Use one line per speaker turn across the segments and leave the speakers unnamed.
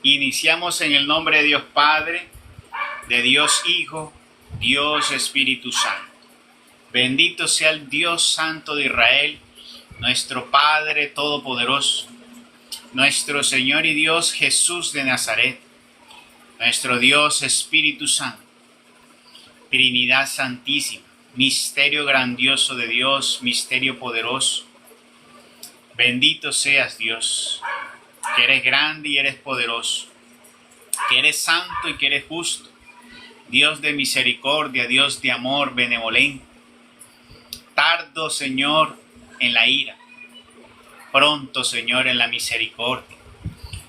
Iniciamos en el nombre de Dios Padre, de Dios Hijo, Dios Espíritu Santo. Bendito sea el Dios Santo de Israel, nuestro Padre Todopoderoso, nuestro Señor y Dios Jesús de Nazaret, nuestro Dios Espíritu Santo, Trinidad Santísima, misterio grandioso de Dios, misterio poderoso. Bendito seas Dios, que eres grande y eres poderoso, que eres santo y que eres justo, Dios de misericordia, Dios de amor benevolente, tardo, Señor, en la ira, pronto, Señor, en la misericordia.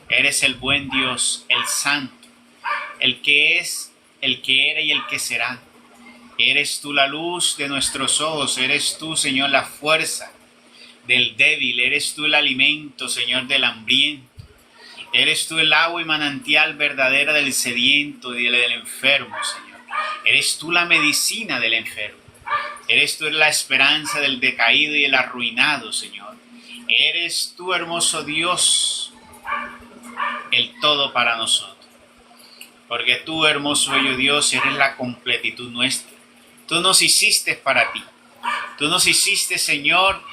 Eres el buen Dios, el santo, el que es, el que era y el que será. Eres tú la luz de nuestros ojos, eres tú, Señor, la fuerza del débil, eres tú el alimento, Señor, del hambriento. Eres tú el agua y manantial verdadera del sediento y del enfermo, Señor. Eres tú la medicina del enfermo. Eres tú la esperanza del decaído y el arruinado, Señor. Eres tú, hermoso Dios, el todo para nosotros. Porque tú, hermoso bello Dios, eres la completitud nuestra. Tú nos hiciste para ti. Tú nos hiciste, Señor,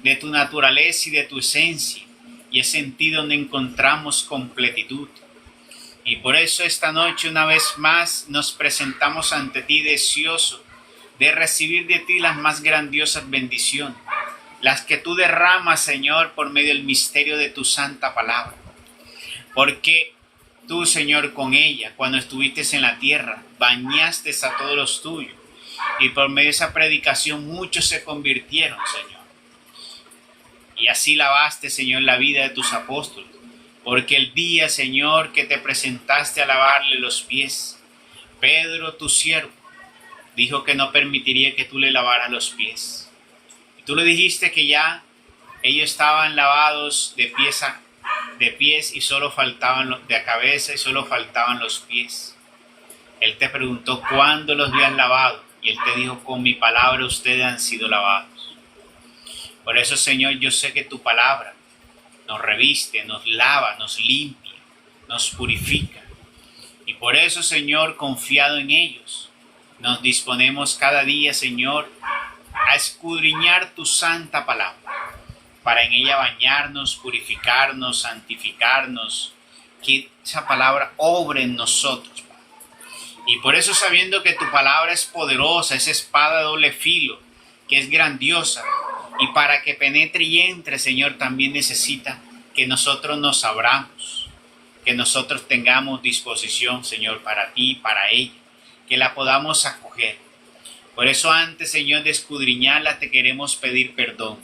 de tu naturaleza y de tu esencia. Y es en ti donde encontramos completitud. Y por eso esta noche una vez más nos presentamos ante ti deseoso de recibir de ti las más grandiosas bendiciones, las que tú derramas, Señor, por medio del misterio de tu santa palabra. Porque tú, Señor, con ella, cuando estuviste en la tierra, bañaste a todos los tuyos. Y por medio de esa predicación muchos se convirtieron, Señor. Y así lavaste, Señor, la vida de tus apóstoles. Porque el día, Señor, que te presentaste a lavarle los pies, Pedro, tu siervo, dijo que no permitiría que tú le lavaras los pies. Y tú le dijiste que ya ellos estaban lavados de pies y solo faltaban de cabeza y solo faltaban los pies. Él te preguntó cuándo los habías lavado y él te dijo, con mi palabra ustedes han sido lavados. Por eso, Señor, yo sé que tu palabra nos reviste, nos lava, nos limpia, nos purifica. Y por eso, Señor, confiado en ellos, nos disponemos cada día, Señor, a escudriñar tu santa palabra, para en ella bañarnos, purificarnos, santificarnos, que esa palabra obre en nosotros. Y por eso, sabiendo que tu palabra es poderosa, es espada de doble filo, que es grandiosa, y para que penetre y entre, Señor, también necesita que nosotros nos abramos, que nosotros tengamos disposición, Señor, para ti, para ella, que la podamos acoger. Por eso antes, Señor, de escudriñarla, te queremos pedir perdón.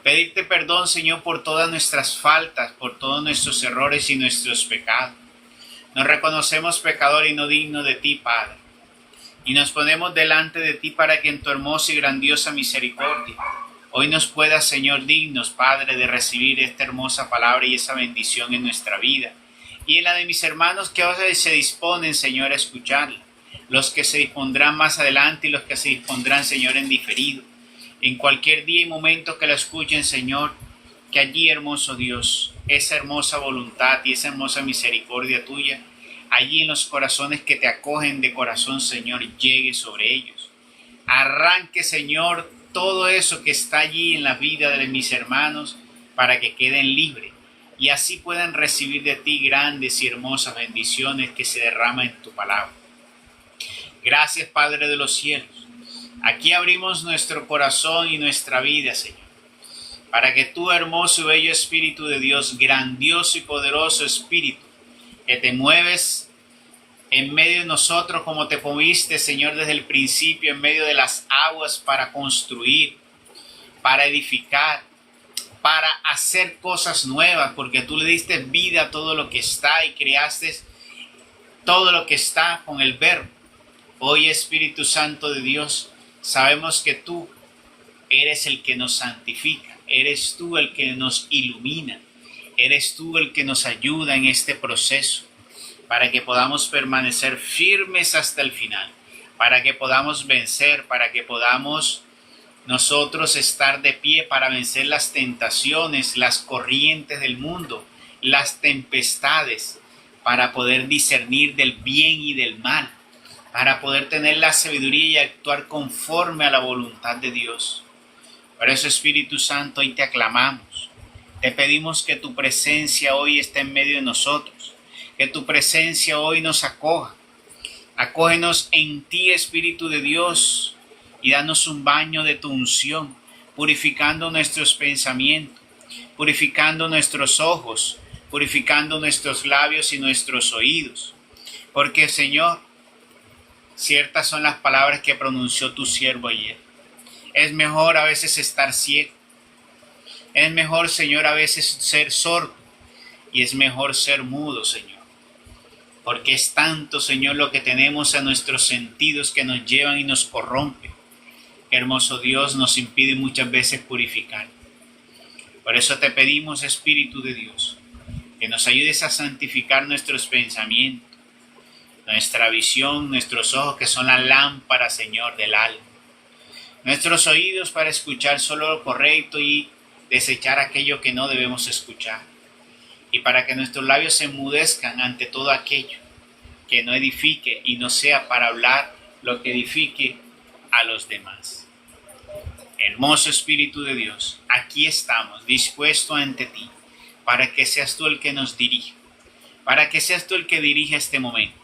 Pedirte perdón, Señor, por todas nuestras faltas, por todos nuestros errores y nuestros pecados. Nos reconocemos pecador y no digno de ti, Padre. Y nos ponemos delante de ti para que en tu hermosa y grandiosa misericordia hoy nos puedas, Señor, dignos, Padre, de recibir esta hermosa palabra y esa bendición en nuestra vida. Y en la de mis hermanos que ahora se disponen, Señor, a escucharla. Los que se dispondrán más adelante y los que se dispondrán, Señor, en diferido. En cualquier día y momento que la escuchen, Señor, que allí, hermoso Dios, esa hermosa voluntad y esa hermosa misericordia tuya, allí en los corazones que te acogen de corazón, Señor, llegue sobre ellos. Arranque, Señor, todo eso que está allí en la vida de mis hermanos para que queden libres y así puedan recibir de ti grandes y hermosas bendiciones que se derraman en tu palabra. Gracias, Padre de los cielos. Aquí abrimos nuestro corazón y nuestra vida, Señor, para que tú, hermoso y bello Espíritu de Dios, grandioso y poderoso Espíritu, que te mueves en medio de nosotros como te moviste, Señor, desde el principio, en medio de las aguas para construir, para edificar, para hacer cosas nuevas, porque tú le diste vida a todo lo que está y creaste todo lo que está con el Verbo. Hoy, Espíritu Santo de Dios, sabemos que tú eres el que nos santifica, eres tú el que nos ilumina, eres tú el que nos ayuda en este proceso, para que podamos permanecer firmes hasta el final, para que podamos vencer, para que podamos nosotros estar de pie para vencer las tentaciones, las corrientes del mundo las tempestades, para poder discernir del bien y del mal, para poder tener la sabiduría y actuar conforme a la voluntad de Dios. Por eso, Espíritu Santo, hoy te aclamamos. Te pedimos que tu presencia hoy esté en medio de nosotros, que tu presencia hoy nos acoja. Acógenos en ti, Espíritu de Dios, y danos un baño de tu unción, purificando nuestros pensamientos, purificando nuestros ojos, purificando nuestros labios y nuestros oídos. Porque, Señor, ciertas son las palabras que pronunció tu siervo ayer. Es mejor a veces estar ciego. Es mejor, Señor, a veces ser sordo. Y es mejor ser mudo, Señor. Porque es tanto, Señor, lo que tenemos a nuestros sentidos que nos llevan y nos corrompen. Hermoso Dios, nos impide muchas veces purificar. Por eso te pedimos, Espíritu de Dios, que nos ayudes a santificar nuestros pensamientos, nuestra visión, nuestros ojos, que son la lámpara, Señor, del alma. Nuestros oídos para escuchar solo lo correcto y desechar aquello que no debemos escuchar. Y para que nuestros labios se enmudezcan ante todo aquello que no edifique y no sea para hablar lo que edifique a los demás. Hermoso Espíritu de Dios, aquí estamos, dispuestos ante ti, para que seas tú el que nos dirija, para que seas tú el que dirija este momento,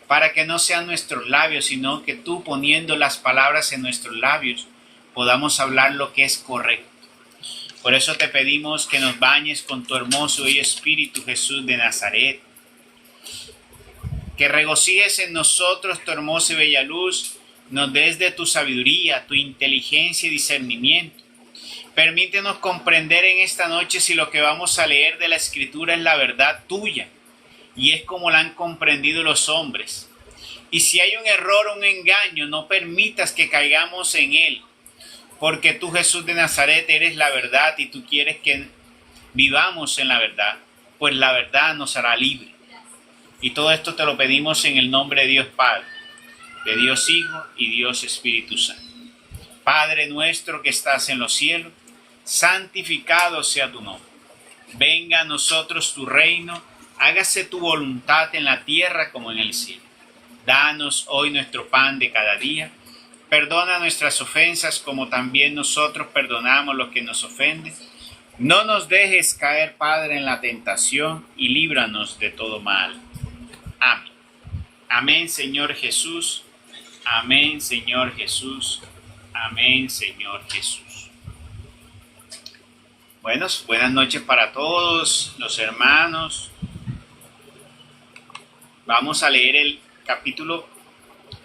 para que no sean nuestros labios, sino que tú, poniendo las palabras en nuestros labios, podamos hablar lo que es correcto. Por eso te pedimos que nos bañes con tu hermoso y Espíritu, Jesús de Nazaret, que regocijes en nosotros tu hermosa y bella luz, nos des de tu sabiduría, tu inteligencia y discernimiento. Permítenos comprender en esta noche si lo que vamos a leer de la Escritura es la verdad tuya y es como la han comprendido los hombres. Y si hay un error o un engaño, no permitas que caigamos en él, porque tú, Jesús de Nazaret, eres la verdad y tú quieres que vivamos en la verdad, pues la verdad nos hará libre. Y todo esto te lo pedimos en el nombre de Dios Padre, de Dios Hijo y Dios Espíritu Santo. Padre nuestro que estás en los cielos, santificado sea tu nombre. Venga a nosotros tu reino, hágase tu voluntad en la tierra como en el cielo. Danos hoy nuestro pan de cada día. Perdona nuestras ofensas como también nosotros perdonamos los que nos ofenden. No nos dejes caer, Padre, en la tentación y líbranos de todo mal. Amén. Amén, Señor Jesús. Amén, Señor Jesús. Amén, Señor Jesús. Buenas noches para todos los hermanos. Vamos a leer el capítulo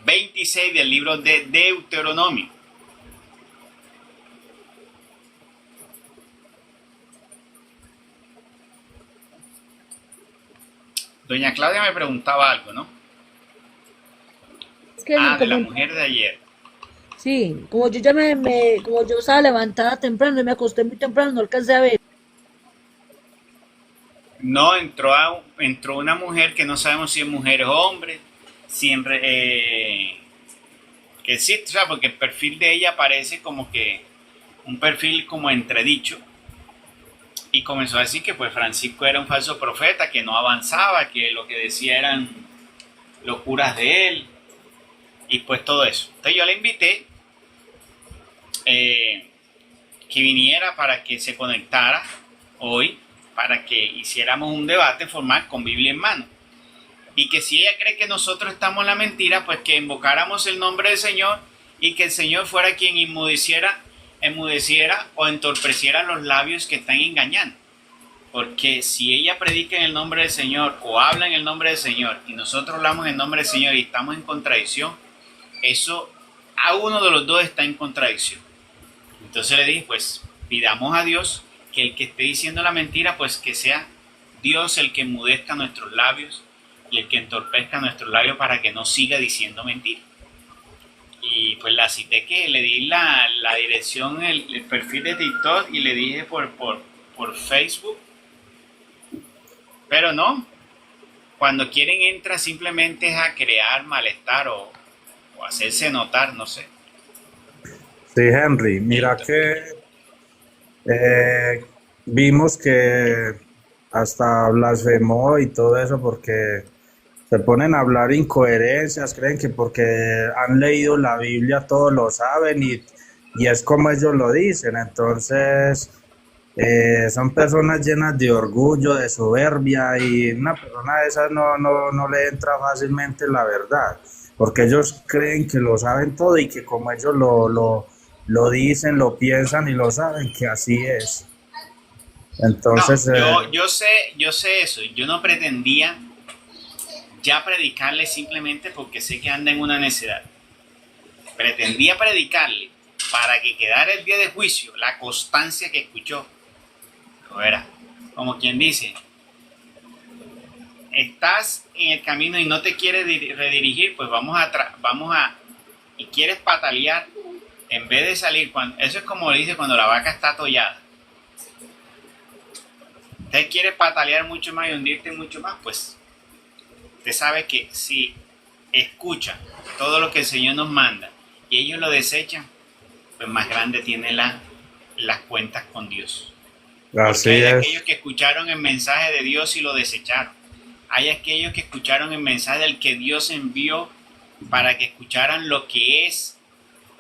26 del libro de Deuteronomio. Doña Claudia me preguntaba algo, ¿no?
Es que
De la mujer de ayer.
sí, como yo como yo estaba levantada temprano y me acosté muy temprano, no alcancé a ver.
No, entró una mujer que no sabemos si es mujer o hombre, que sí, o sea, porque el perfil de ella parece como que un perfil como entredicho, y comenzó a decir que pues Francisco era un falso profeta, que no avanzaba, que lo que decía eran locuras de él, y pues todo eso. Entonces yo le invité que viniera para que se conectara hoy, para que hiciéramos un debate formal con Biblia en mano. Y que si ella cree que nosotros estamos en la mentira, pues que invocáramos el nombre del Señor y que el Señor fuera quien enmudeciera o entorpeciera los labios que están engañando. Porque si ella predica en el nombre del Señor o habla en el nombre del Señor y nosotros hablamos en el nombre del Señor y estamos en contradicción, eso a uno de los dos está en contradicción. Entonces le dije, pues pidamos a Dios que el que esté diciendo la mentira, pues que sea Dios el que enmudezca nuestros labios y el que entorpezca nuestros labios para que no siga diciendo mentira. Y pues la cité, que le di la dirección, el perfil de TikTok, y le dije por Facebook. Pero no, cuando quieren entra simplemente a crear malestar o hacerse notar, no sé.
Sí, Henry, mira
Entonces,
que vimos que hasta blasfemó y todo eso porque se ponen a hablar incoherencias, creen que porque han leído la Biblia todo lo saben y es como ellos lo dicen. Entonces, son personas llenas de orgullo, de soberbia, y una persona de esas no le entra fácilmente la verdad, porque ellos creen que lo saben todo y que como ellos lo dicen, lo piensan y lo saben, que así es.
No,
Entonces,
yo sé eso. Yo no pretendía ya predicarle simplemente porque sé que anda en una necedad. Pretendía predicarle para que quedara el día de juicio la constancia que escuchó. Pero era como quien dice, estás en el camino y no te quieres redirigir, pues y quieres patalear en vez de salir. Eso es como dice cuando la vaca está atollada. Usted quiere patalear mucho más y hundirte mucho más, pues usted sabe que si escuchan todo lo que el Señor nos manda y ellos lo desechan, pues más grande tiene las cuentas con Dios.
así
Porque hay
es.
aquellos que escucharon el mensaje de Dios y lo desecharon. Hay aquellos que escucharon el mensaje del que Dios envió para que escucharan lo que es,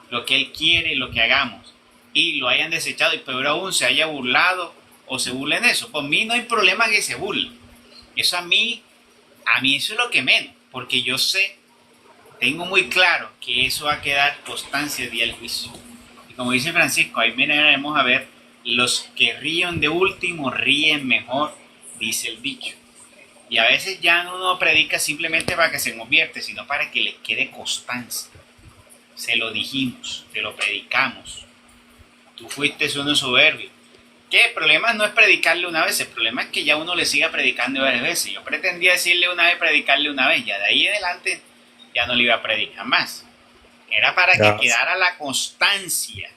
lo que Él quiere y lo que hagamos. Y lo hayan desechado y peor aún se haya burlado o se burlen de eso. Por mí no hay problema que se burlen. Eso a mí eso es lo que menos. Porque yo sé, tengo muy claro que eso va a quedar constancia el día del juicio. Y como dice Francisco, ahí miraremos a ver, los que ríen de último ríen mejor, dice el dicho. Y a veces ya no predica simplemente para que se convierte, sino para que le quede constancia. Se lo dijimos, te lo predicamos. Tú fuiste uno soberbio. Que el problema no es predicarle una vez, el problema es que ya uno le siga predicando varias veces. Yo pretendía decirle una vez, predicarle una vez, ya de ahí en adelante ya no le iba a predicar más. Era para
Ya,
que quedara la constancia,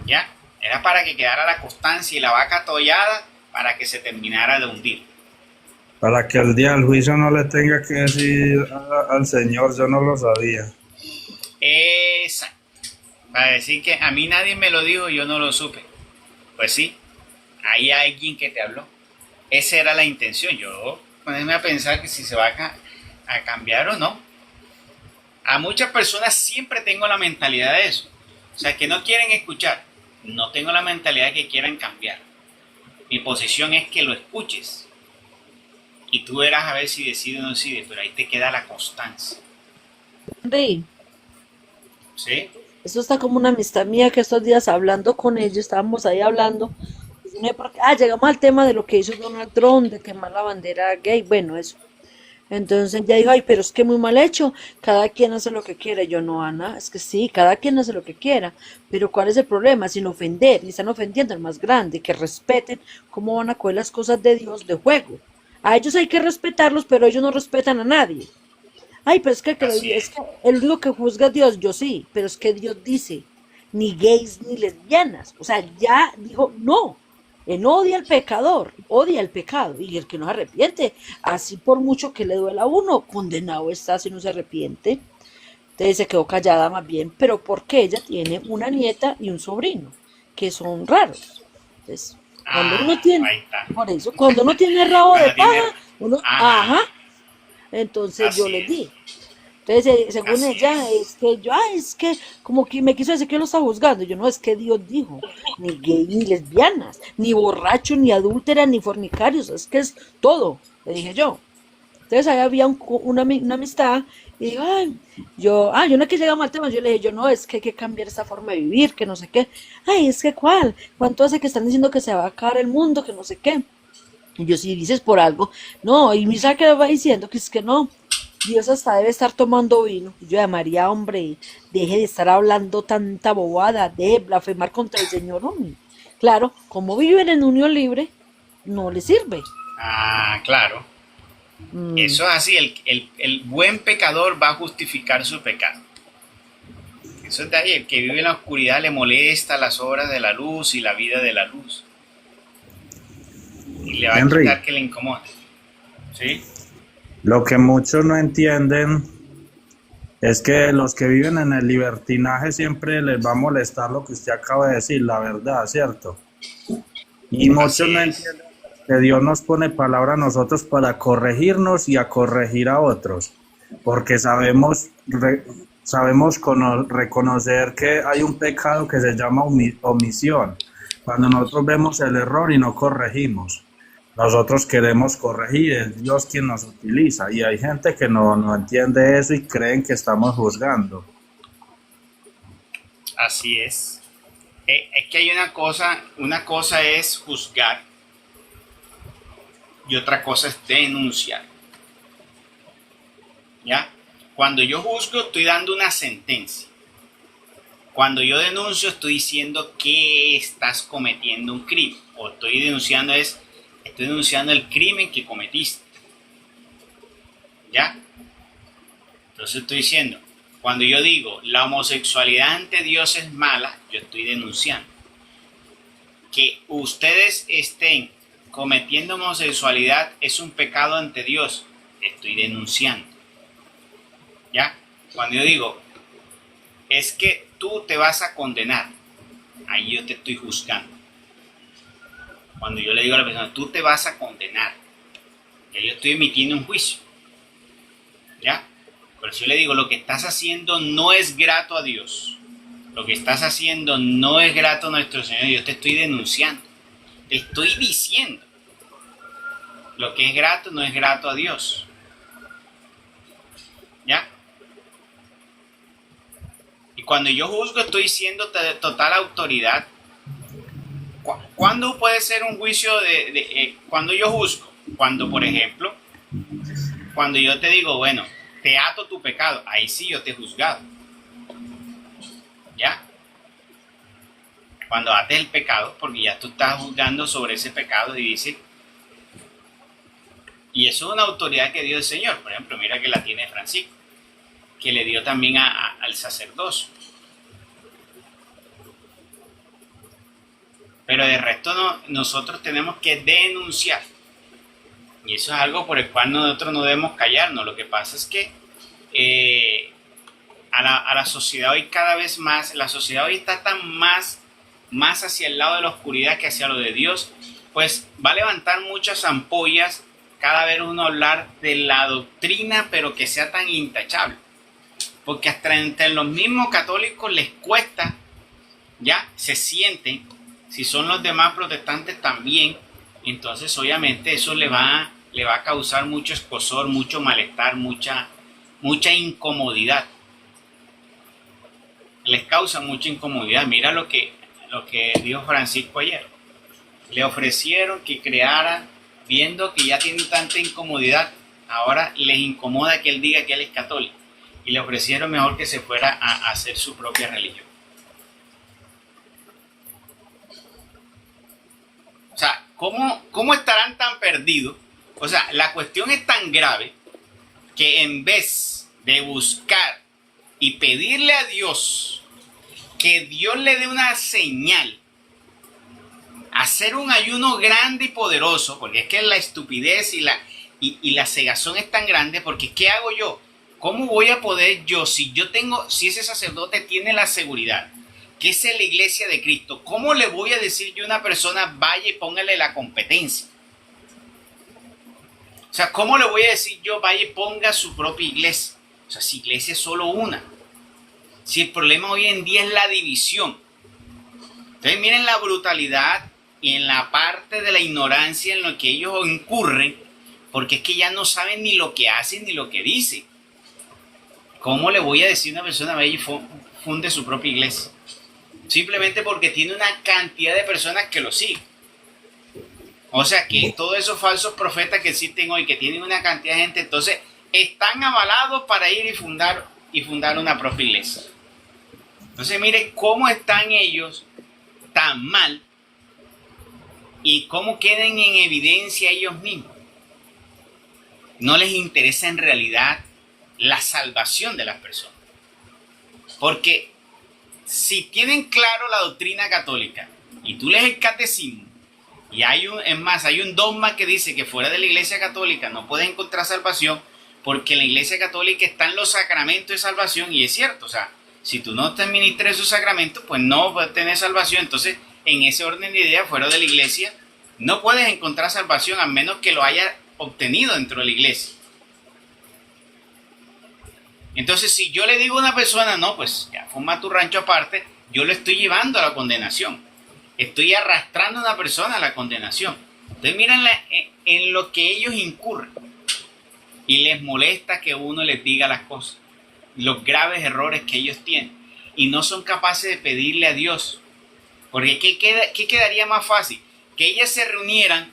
¿ya? Era para que quedara la constancia y la vaca atollada para que se terminara de hundir.
para que el día del juicio no le tenga que decir al Señor, yo no lo sabía.
Exacto. Para decir que a mí nadie me lo dijo y yo no lo supe. Pues sí, hay alguien que te habló. Esa era la intención. Yo ponerme a pensar que si se va a cambiar o no. A muchas personas siempre tengo la mentalidad de eso. O sea, que no quieren escuchar. No tengo la mentalidad de que quieran cambiar. Mi posición es que lo escuches. Y tú verás a ver si decide o no decide, pero ahí te queda la constancia.
Henry,
¿Sí?
eso está como una amistad mía que estos días hablando con ellos, estábamos ahí hablando. Y no sé por qué- llegamos al tema de lo que hizo Donald Trump, de quemar la bandera gay, bueno, eso. Entonces ya dijo, ay, pero es que muy mal hecho, cada quien hace lo que quiere. Yo no, Ana, es que sí, cada quien hace lo que quiera, pero ¿cuál es el problema? Sin ofender, y están ofendiendo al más grande, que respeten cómo van a coger las cosas de Dios de juego. A ellos hay que respetarlos, pero ellos no respetan a nadie. Ay, pero
Así
es
es.
que él lo que juzga a Dios, yo sí, pero es que Dios dice, ni gays ni lesbianas. O sea, ya dijo, no. Él odia al pecador, odia el pecado, y el que no se arrepiente, así por mucho que le duela a uno, condenado está si no se arrepiente. Entonces se quedó callada más bien, pero porque ella tiene una nieta y un sobrino, que son raros. Entonces, cuando uno tiene,
Ahí está.
por eso, cuando uno tiene rabo de
Cuando tiene...
paja, uno,
Ajá,
ajá, entonces yo
así
les
es.
di. Entonces, según
Así
ella,
es.
es que yo, es que, como que me quiso decir que yo lo estaba juzgando. Yo no, es que Dios dijo, ni gay, ni lesbianas, ni borrachos, ni adúlteras, ni fornicarios, es que es todo, le dije yo. Entonces ahí había una amistad, y digo, ay, yo no es que llegamos al tema, yo le dije, yo no, es que hay que cambiar esta forma de vivir, que no sé qué. Ay, es que cuál, cuánto hace que están diciendo que se va a acabar el mundo, que no sé qué. Y yo, si dices por algo, no, y misa que va diciendo que es que no, Dios hasta debe estar tomando vino. Y yo llamaría, hombre, deje de estar hablando tanta bobada, de blasfemar contra el Señor, hombre. Claro, como viven en unión libre, no le sirve.
Claro.
Mm,
Eso es así. El buen pecador va a justificar su pecado. Eso es de ahí. El que vive en la oscuridad le molesta las obras de la luz y la vida de la luz. Y le va a
Henry,
quitar que le incomode. ¿Sí?
lo que muchos no entienden es que los que viven en el libertinaje siempre les va a molestar lo que usted acaba de decir, la verdad, ¿cierto? Y muchos
Así
no
es.
entienden que Dios nos pone palabra a nosotros para corregirnos y a corregir a otros, porque sabemos reconocer que hay un pecado que se llama omisión. Cuando nosotros vemos el error y no corregimos, nosotros queremos corregir, es Dios quien nos utiliza, y hay gente que no entiende eso y creen que estamos juzgando.
Así es. Es que hay una cosa es juzgar y otra cosa es denunciar. ¿Ya? Cuando yo juzgo estoy dando una sentencia. Cuando yo denuncio estoy diciendo que estás cometiendo un crimen. O estoy denunciando el crimen que cometiste. ¿Ya? Entonces estoy diciendo, cuando yo digo la homosexualidad ante Dios es mala, yo estoy denunciando. Que ustedes estén cometiendo homosexualidad es un pecado ante Dios, estoy denunciando. ¿Ya? Cuando yo digo, es que tú te vas a condenar, ahí yo te estoy juzgando. Cuando yo le digo a la persona, tú te vas a condenar, ya yo estoy emitiendo un juicio. ¿Ya? Por eso yo le digo, lo que estás haciendo no es grato a Dios. Lo que estás haciendo no es grato a nuestro Señor. Yo te estoy denunciando. Te estoy diciendo. Lo que es grato no es grato a Dios. ¿Ya? Y cuando yo juzgo estoy diciendo de total autoridad. ¿Cuándo puede ser un juicio cuando yo juzgo? Cuando, por ejemplo, cuando yo te digo, bueno, te ato tu pecado, ahí sí yo te he juzgado. ¿Ya? Cuando ates el pecado, porque ya tú estás juzgando sobre ese pecado y dices, y eso es una autoridad que dio el Señor. Por ejemplo, mira que la tiene Francisco, que le dio también al sacerdocio. Pero de resto nosotros tenemos que denunciar. Y eso es algo por el cual nosotros no debemos callarnos. Lo que pasa es que a la sociedad hoy cada vez más, la sociedad hoy está tan más hacia el lado de la oscuridad que hacia lo de Dios, pues va a levantar muchas ampollas cada vez uno hablar de la doctrina, pero que sea tan intachable. Porque hasta entre los mismos católicos les cuesta, ya se sienten, si son los demás protestantes también, entonces obviamente eso le va a causar mucho escozor, mucho malestar, mucha incomodidad. Les causa mucha incomodidad. Mira lo que dijo Francisco ayer. Le ofrecieron que creara, viendo que ya tienen tanta incomodidad, ahora les incomoda que él diga que él es católico. Y le ofrecieron mejor que se fuera a hacer su propia religión. O sea, ¿cómo estarán tan perdidos? O sea, la cuestión es tan grave que en vez de buscar y pedirle a Dios que Dios le dé una señal, hacer un ayuno grande y poderoso, porque es que la estupidez y la cegazón es tan grande, porque ¿qué hago yo? ¿Cómo voy a poder yo, si ese sacerdote tiene la seguridad que es en la iglesia de Cristo, cómo le voy a decir yo a una persona, vaya y póngale la competencia? O sea, ¿cómo le voy a decir yo, vaya y ponga su propia iglesia? O sea, si iglesia es solo una. Si el problema hoy en día es la división. Entonces miren la brutalidad y en la parte de la ignorancia en lo que ellos incurren, porque es que ya no saben ni lo que hacen ni lo que dicen. ¿Cómo le voy a decir a una persona, vaya y funde su propia iglesia? Simplemente porque tiene una cantidad de personas que lo siguen. O sea que todos esos falsos profetas que existen hoy, que tienen una cantidad de gente, entonces están avalados para ir y fundar una propia iglesia. Entonces mire cómo están ellos tan mal y cómo quedan en evidencia ellos mismos. No les interesa en realidad la salvación de las personas. Porque si tienen claro la doctrina católica y tú lees el catecismo y hay un dogma que dice que fuera de la iglesia católica no puedes encontrar salvación, porque en la iglesia católica están los sacramentos de salvación, y es cierto, o sea, si tú no te administras esos sacramentos, pues no vas a tener salvación. Entonces, en ese orden de ideas, fuera de la iglesia, No puedes encontrar salvación a menos que lo hayas obtenido dentro de la iglesia. Entonces, si yo le digo a una persona, no, pues ya forma tu rancho aparte, yo lo estoy llevando a la condenación. Estoy arrastrando a una persona a la condenación. Entonces, miren en lo que ellos incurren. Y les molesta que uno les diga las cosas. Los graves errores que ellos tienen. Y no son capaces de pedirle a Dios. Porque ¿qué quedaría más fácil? Que ellas se reunieran,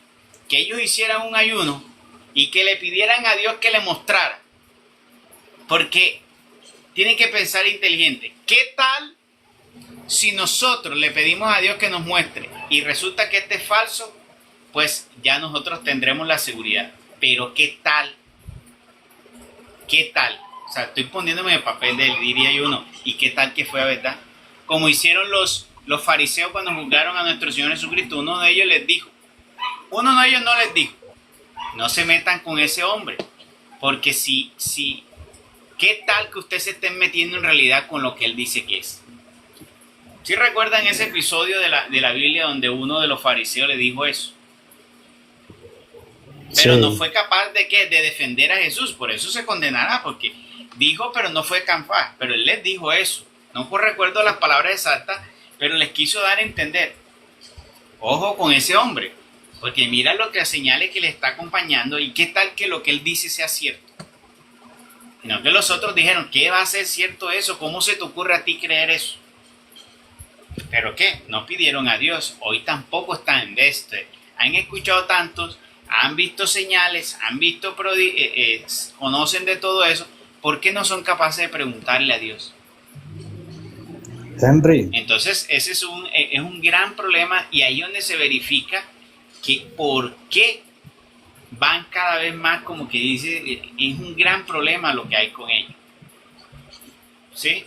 que ellos hicieran un ayuno y que le pidieran a Dios que le mostrara. Porque tienen que pensar inteligente. ¿Qué tal si nosotros le pedimos a Dios que nos muestre y resulta que este es falso? Pues ya nosotros tendremos la seguridad. Pero ¿qué tal? ¿Qué tal? O sea, estoy poniéndome en el papel de él, diría yo no. ¿Y qué tal que fue verdad? Como hicieron los fariseos cuando juzgaron a nuestro Señor Jesucristo. Uno de ellos les dijo, no se metan con ese hombre. Porque ¿qué tal que usted se esté metiendo en realidad con lo que él dice que es? ¿Sí recuerdan ese episodio de la Biblia donde uno de los fariseos le dijo eso? Pero
Sí.
no fue capaz de defender a Jesús, por eso se condenará, porque dijo, pero no fue capaz. Pero él les dijo eso. No recuerdo las palabras exactas, pero les quiso dar a entender. Ojo con ese hombre, porque mira lo que señale que le está acompañando y qué tal que lo que él dice sea cierto. Sino que los otros dijeron, ¿qué va a ser cierto eso? ¿Cómo se te ocurre a ti creer eso? ¿Pero qué? No pidieron a Dios. Hoy tampoco están en este. Han escuchado tantos, han visto señales, han visto conocen de todo eso. ¿Por qué no son capaces de preguntarle a Dios?
Henry,
Entonces, ese es un gran problema y ahí es donde se verifica que por qué van cada vez más, como que dice, es un gran problema lo que hay con ellos. ¿Sí?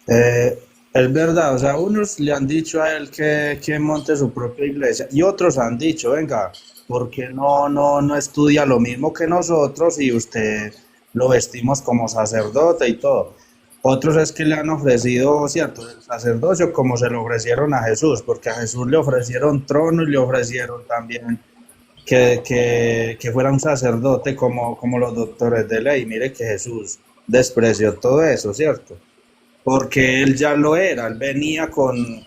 eh, es verdad, o sea, unos le han dicho a él que monte su propia iglesia y otros han dicho, venga, ¿por qué no estudia lo mismo que nosotros y usted lo vestimos como sacerdote y todo? Otros es que le han ofrecido, cierto, el sacerdocio como se lo ofrecieron a Jesús, porque a Jesús le ofrecieron trono y le ofrecieron también que fuera un sacerdote como los doctores de ley. Mire que Jesús despreció todo eso, ¿cierto? Porque él ya lo era, él venía con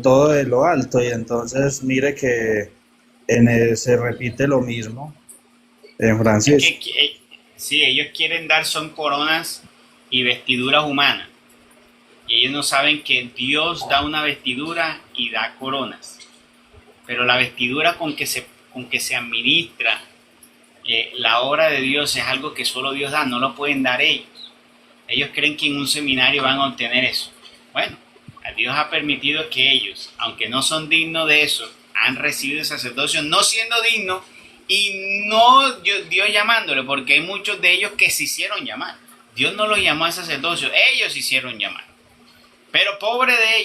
todo de lo alto y entonces mire que se repite lo mismo en
Es
Francisco.
que sí, ellos quieren dar son coronas y vestiduras humanas. Y ellos no saben que Dios da una vestidura y da coronas. Pero la vestidura con que se administra la obra de Dios es algo que solo Dios da, no lo pueden dar ellos. Ellos creen que en un seminario van a obtener eso. Bueno, Dios ha permitido que ellos, aunque no son dignos de eso, han recibido el sacerdocio no siendo dignos y no Dios llamándole, porque hay muchos de ellos que se hicieron llamar. Dios no los llamó al sacerdocio, ellos se hicieron llamar. Pero pobre de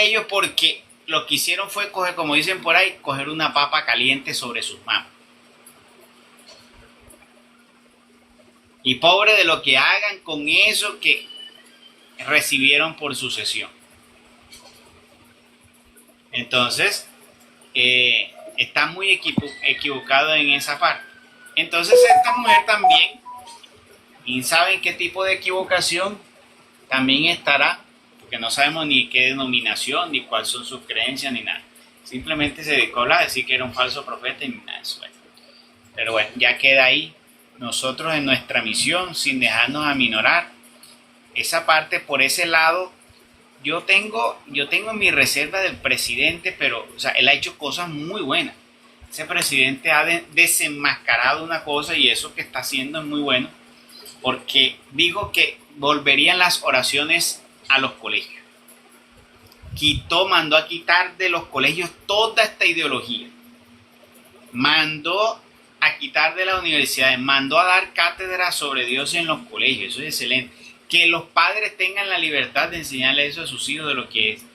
ellos porque lo que hicieron fue coger, como dicen por ahí, coger una papa caliente sobre sus manos. Y pobre de lo que hagan con eso que recibieron por sucesión. Entonces, está muy equivocado en esa parte. Entonces, esta mujer también, y saben qué tipo de equivocación también estará, porque no sabemos ni qué denominación, ni cuáles son sus creencias, ni nada. Simplemente se dedicó a decir que era un falso profeta y nada de eso. Pero bueno, ya queda ahí. Nosotros en nuestra misión, sin dejarnos aminorar, esa parte por ese lado, yo tengo mi reserva del presidente, pero o sea, él ha hecho cosas muy buenas. Ese presidente ha desenmascarado una cosa y eso que está haciendo es muy bueno, porque dijo que volverían las oraciones a los colegios. Mandó a quitar de los colegios toda esta ideología. Mandó a quitar de las universidades, mandó a dar cátedras sobre Dios en los colegios, eso es excelente. Que los padres tengan la libertad de enseñarle eso a sus hijos de lo que es.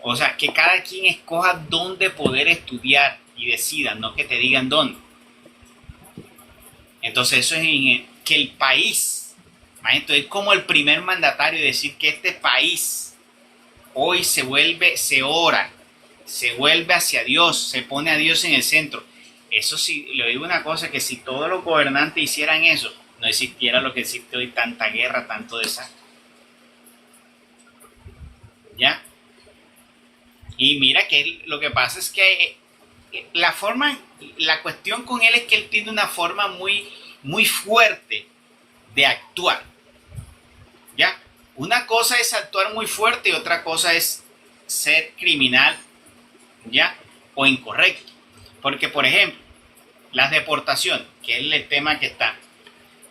O sea, que cada quien escoja dónde poder estudiar y decidan, no que te digan dónde. Entonces eso es que el país, imagínate, es como el primer mandatario decir que este país hoy se ora, se vuelve hacia Dios, se pone a Dios en el centro. Eso sí, le digo una cosa, que si todos los gobernantes hicieran eso, no existiera lo que existe hoy, tanta guerra, tanto desastre. ¿Ya? Y mira que lo que pasa es que la cuestión con él es que él tiene una forma muy, muy fuerte de actuar. ¿Ya? Una cosa es actuar muy fuerte y otra cosa es ser criminal, ¿ya? O incorrecto. Porque, por ejemplo, las deportaciones, que es el tema que está,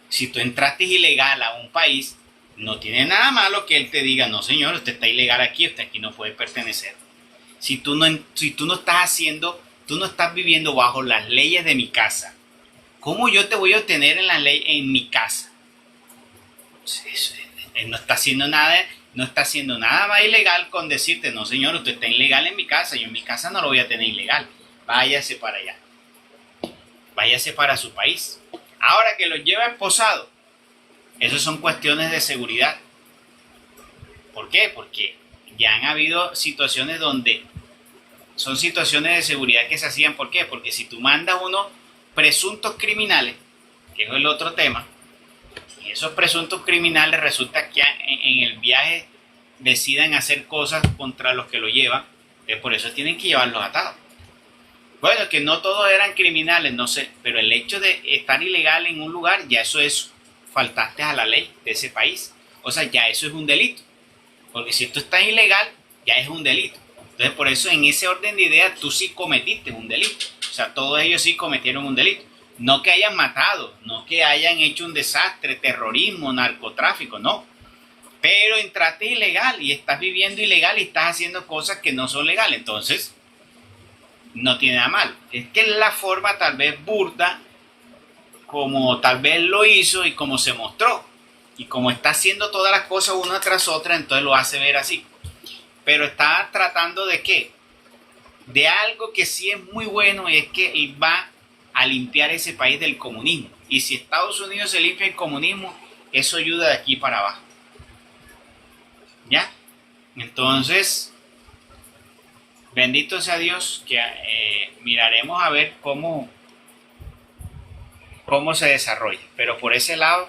si tú entraste ilegal a un país, no tiene nada malo que él te diga, no señor, usted está ilegal aquí, usted aquí no puede pertenecer. Si tú no estás viviendo bajo las leyes de mi casa, ¿cómo yo te voy a obtener en mi casa? Él no está haciendo nada más ilegal con decirte, no señor, usted está ilegal en mi casa, yo en mi casa no lo voy a tener ilegal, váyase para allá, váyase para su país. Ahora que lo lleva esposado, eso son cuestiones de seguridad. ¿Por qué? Porque ya han habido situaciones donde son situaciones de seguridad que se hacían. ¿Por qué? Porque si tú mandas unos presuntos criminales, que es el otro tema, y esos presuntos criminales resulta que en el viaje decidan hacer cosas contra los que lo llevan, por eso tienen que llevarlos atados. Bueno, que no todos eran criminales, no sé, pero el hecho de estar ilegal en un lugar, ya eso es, faltaste a la ley de ese país. O sea, ya eso es un delito. Porque si tú estás ilegal, ya es un delito. Entonces, por eso en ese orden de ideas, tú sí cometiste un delito. O sea, todos ellos sí cometieron un delito. No que hayan matado, no que hayan hecho un desastre, terrorismo, narcotráfico, no. Pero entraste ilegal y estás viviendo ilegal y estás haciendo cosas que no son legales. Entonces, no tiene nada malo. Es que la forma tal vez burda, como tal vez lo hizo y como se mostró. Y como está haciendo todas las cosas una tras otra, entonces lo hace ver así. Pero está tratando de ¿qué? De algo que sí es muy bueno, y es que él va a limpiar ese país del comunismo. Y si Estados Unidos se limpia el comunismo, eso ayuda de aquí para abajo. ¿Ya? Entonces, bendito sea Dios, que miraremos a ver cómo se desarrolla. Pero por ese lado,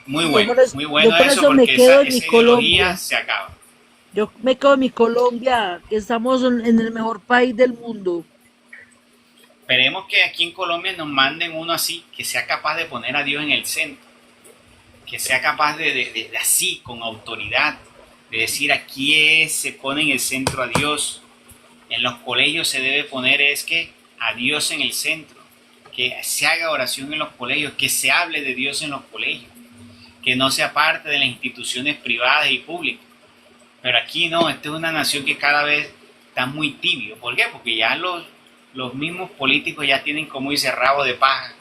muy bueno eso, porque esa ideología se acaba.
Yo me quedo en mi Colombia, que estamos en el mejor país del mundo.
Esperemos que aquí en Colombia nos manden uno así, que sea capaz de poner a Dios en el centro, que sea capaz de así, con autoridad, de decir aquí se pone en el centro a Dios. En los colegios se debe poner a Dios en el centro, que se haga oración en los colegios, que se hable de Dios en los colegios, que no sea parte de las instituciones privadas y públicas. Pero aquí no, esta es una nación que cada vez está muy tibio. ¿Por qué? Porque ya los mismos políticos ya tienen, como dice, rabo de paja.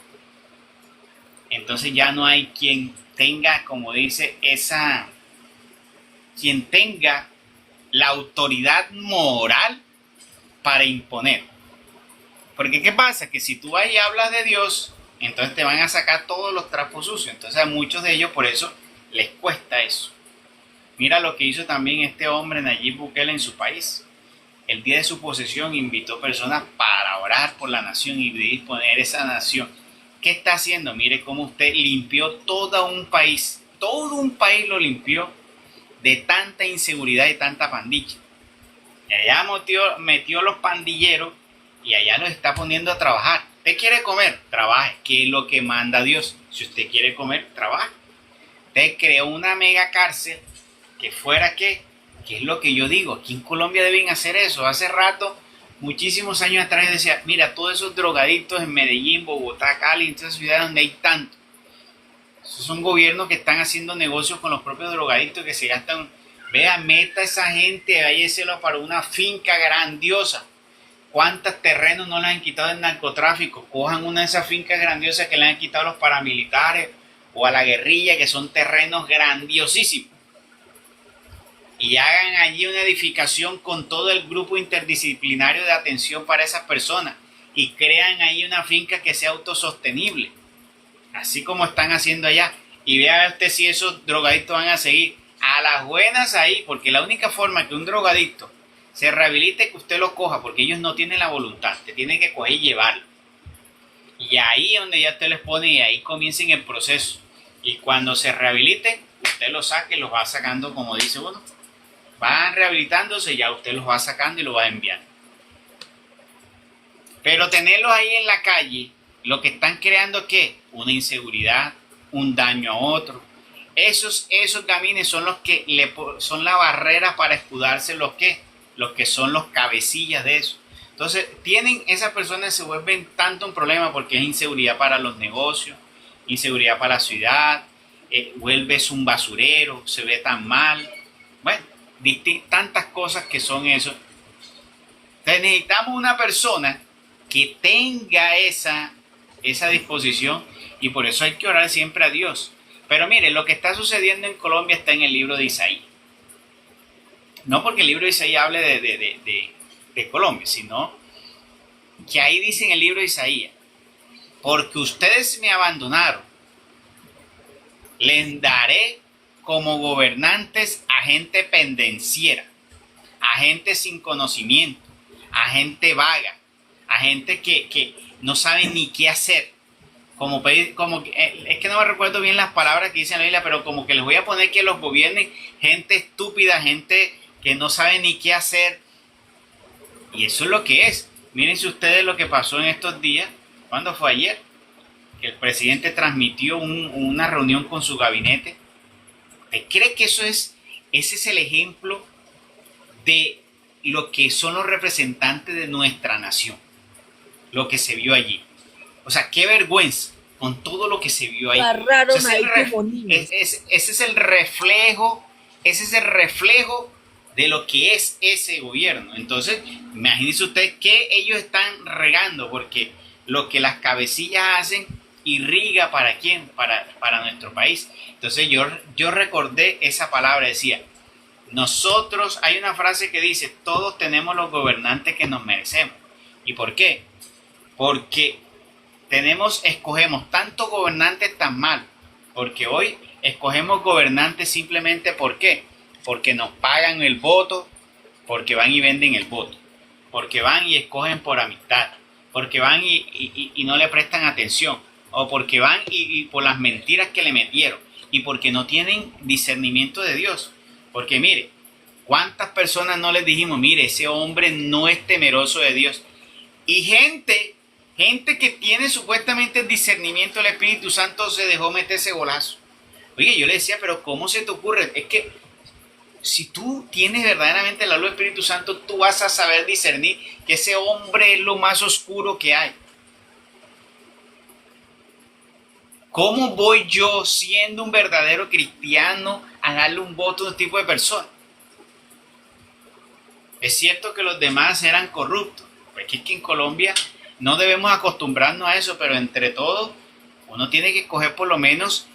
Entonces ya no hay quien tenga, como dice, quien tenga la autoridad moral para imponer. Porque ¿qué pasa? Que si tú vas y hablas de Dios, entonces te van a sacar todos los trapos sucios. Entonces a muchos de ellos por eso les cuesta eso. Mira lo que hizo también este hombre Nayib Bukele en su país. El día de su posesión invitó personas para orar por la nación y disponer esa nación. ¿Qué está haciendo? Mire cómo usted limpió todo un país lo limpió de tanta inseguridad y tanta pandilla. Y allá metió los pandilleros y allá los está poniendo a trabajar. ¿Usted quiere comer? Trabaje, que es lo que manda Dios. Si usted quiere comer, trabaje. Usted creó una mega cárcel que fuera que es lo que yo digo, aquí en Colombia deben hacer eso. Hace rato, muchísimos años atrás, decía, mira, todos esos drogadictos en Medellín, Bogotá, Cali, en esas ciudades donde hay tanto. Esos son gobiernos que están haciendo negocios con los propios drogadictos que se gastan. Vea, meta a esa gente, váyeselo para una finca grandiosa. ¿Cuántos terrenos no les han quitado el narcotráfico? Cojan una de esas fincas grandiosas que le han quitado a los paramilitares o a la guerrilla, que son terrenos grandiosísimos. Y hagan allí una edificación con todo el grupo interdisciplinario de atención para esas personas y crean ahí una finca que sea autosostenible, así como están haciendo allá. Y vea usted si esos drogadictos van a seguir. a las buenas ahí, porque la única forma que un drogadicto se rehabilite es que usted lo coja, porque ellos no tienen la voluntad, te tienen que coger y llevarlo. Y ahí es donde ya usted les pone y ahí comiencen el proceso. Y cuando se rehabiliten, usted los saca y los va sacando, como dice uno. Van rehabilitándose, ya usted los va sacando y los va enviando. Pero tenerlos ahí en la calle, lo que están creando, ¿qué? Una inseguridad, un daño a otro. Esos gamines son los que son la barrera para escudarse los que son los cabecillas de eso. Entonces, esas personas se vuelven tanto un problema porque es inseguridad para los negocios, inseguridad para la ciudad, vuelves un basurero, se ve tan mal. Bueno, tantas cosas que son eso. Entonces, necesitamos una persona que tenga esa disposición, y por eso hay que orar siempre a Dios. Pero mire, lo que está sucediendo en Colombia está en el libro de Isaías. No porque el libro de Isaías hable de Colombia, sino que ahí dice en el libro de Isaías: porque ustedes me abandonaron, les daré como gobernantes a gente pendenciera, a gente sin conocimiento, a gente vaga, a gente que no sabe ni qué hacer. Es que no me recuerdo bien las palabras que dice en la Biblia, pero como que les voy a poner que los gobiernen gente estúpida, gente que no sabe ni qué hacer. Y eso es lo que es. Mírense ustedes lo que pasó en estos días. ¿Cuándo fue? Ayer, que el presidente transmitió una reunión con su gabinete. ¿Usted cree que ese es el ejemplo de lo que son los representantes de nuestra nación? Lo que se vio allí. O sea, qué vergüenza con todo lo que se vio ahí.
Agarraron
o sea, ese es el reflejo de lo que es ese gobierno. Entonces, imagínense usted que ellos están regando, porque lo que las cabecillas hacen irriga ¿para quién? Para nuestro país. Entonces yo recordé esa palabra, decía, nosotros, hay una frase que dice, todos tenemos los gobernantes que nos merecemos. ¿Y por qué? Porque escogemos tantos gobernantes tan mal, porque hoy escogemos gobernantes simplemente ¿por qué? Porque nos pagan el voto, porque van y venden el voto, porque van y escogen por amistad, porque van y no le prestan atención, o porque van y por las mentiras que le metieron, y porque no tienen discernimiento de Dios. Porque mire, ¿cuántas personas no les dijimos, mire, ese hombre no es temeroso de Dios? Y gente que tiene supuestamente el discernimiento del Espíritu Santo se dejó meter ese golazo. Oye, yo le decía, pero ¿cómo se te ocurre? Es que si tú tienes verdaderamente la luz del Espíritu Santo, tú vas a saber discernir que ese hombre es lo más oscuro que hay. ¿Cómo voy yo, siendo un verdadero cristiano, a darle un voto a un tipo de persona? Es cierto que los demás eran corruptos, porque es que en Colombia no debemos acostumbrarnos a eso, pero entre todos uno tiene que escoger por lo menos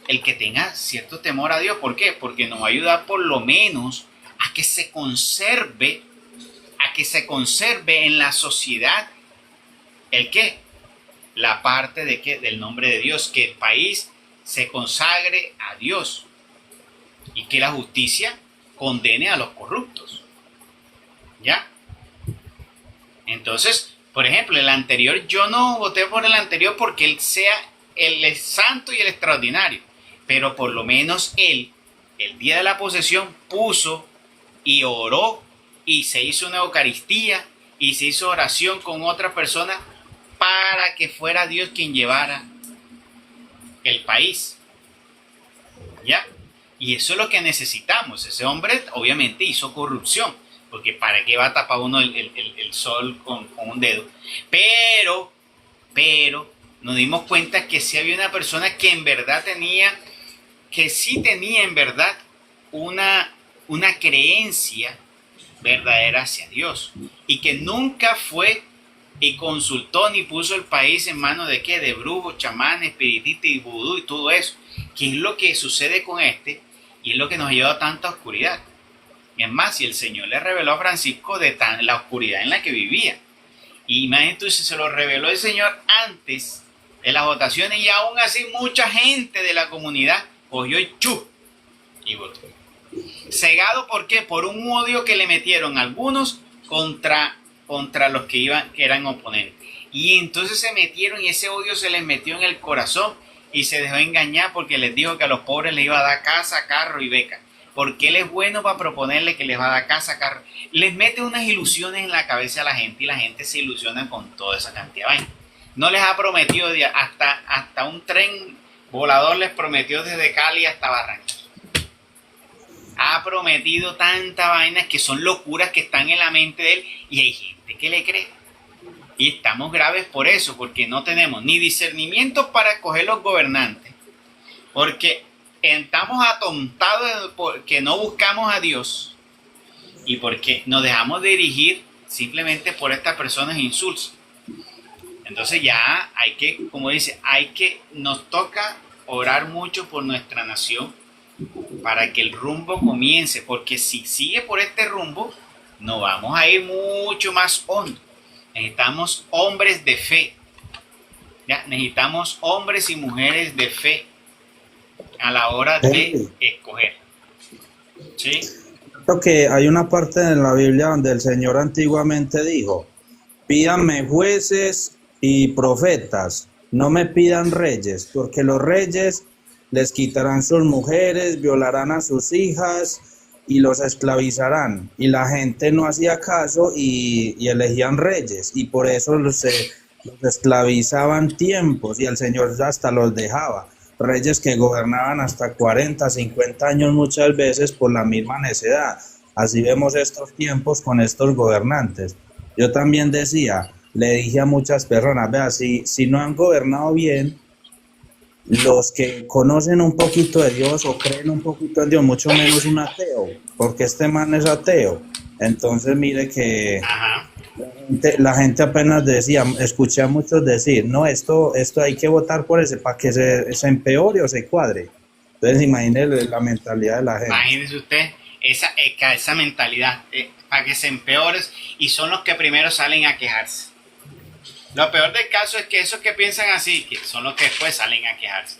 el que tenga cierto temor a Dios. ¿Por qué? Porque nos va a ayudar por lo menos a que se conserve en la sociedad ¿el qué? La parte de qué, del nombre de Dios, que el país se consagre a Dios y que la justicia condene a los corruptos. ¿Ya? Entonces, por ejemplo, el anterior, yo no voté por el anterior porque él sea el santo y el extraordinario, pero por lo menos él, el día de la posesión, puso y oró y se hizo una Eucaristía y se hizo oración con otra persona para que fuera Dios quien llevara el país. ¿Ya? Y eso es lo que necesitamos. Ese hombre obviamente hizo corrupción, porque ¿para qué va a tapar uno el sol con un dedo? Pero nos dimos cuenta que sí había una persona que en verdad tenía en verdad una creencia verdadera hacia Dios, y que nunca fue y consultó ni puso el país en manos de ¿qué? De brujos, chamanes, espiritistas y vudú y todo eso, que es lo que sucede con y es lo que nos ha llevado a tanta oscuridad. Es más, si el Señor le reveló a Francisco de la oscuridad en la que vivía, y imagínate tú, si se lo reveló el Señor antes de las votaciones, y aún así mucha gente de la comunidad cogió y y votó. Cegado, ¿por qué? Por un odio que le metieron algunos contra los que eran oponentes. Y entonces se metieron y ese odio se les metió en el corazón y se dejó engañar porque les dijo que a los pobres les iba a dar casa, carro y beca. Porque él es bueno para proponerle que les va a dar casa, carro. Les mete unas ilusiones en la cabeza a la gente y la gente se ilusiona con toda esa cantidad de vainas. No les ha prometido hasta un tren volador, les prometió desde Cali hasta Barranquilla. Ha prometido tantas vainas que son locuras que están en la mente de él y hay gente que le cree. Y estamos graves por eso, porque no tenemos ni discernimiento para escoger los gobernantes, porque estamos atontados porque no buscamos a Dios y porque nos dejamos dirigir simplemente por estas personas insulsas. Entonces ya hay que, como dice, nos toca orar mucho por nuestra nación para que el rumbo comience, porque si sigue por este rumbo, nos vamos a ir mucho más hondo. Necesitamos hombres de fe, ¿ya? Necesitamos hombres y mujeres de fe a la hora de escoger, ¿sí?
Creo que hay una parte en la Biblia donde el Señor antiguamente dijo: pídanme jueces y profetas, no me pidan reyes, porque los reyes les quitarán sus mujeres, violarán a sus hijas y los esclavizarán. Y la gente no hacía caso y elegían reyes, y por eso los esclavizaban tiempos, y el Señor hasta los dejaba. Reyes que gobernaban hasta 40, 50 años muchas veces por la misma necedad. Así vemos estos tiempos con estos gobernantes. Yo también le dije a muchas personas, vea, si no han gobernado bien, los que conocen un poquito de Dios o creen un poquito en Dios, mucho menos un ateo, porque este man es ateo. Entonces mire que la gente apenas decía, escuché a muchos decir, no, esto hay que votar por ese para que se empeore o se cuadre. Entonces imagínese la mentalidad de la gente.
Imagínese usted esa mentalidad, para que se empeore, y son los que primero salen a quejarse. Lo peor del caso es que esos que piensan así, que son los que después salen a quejarse.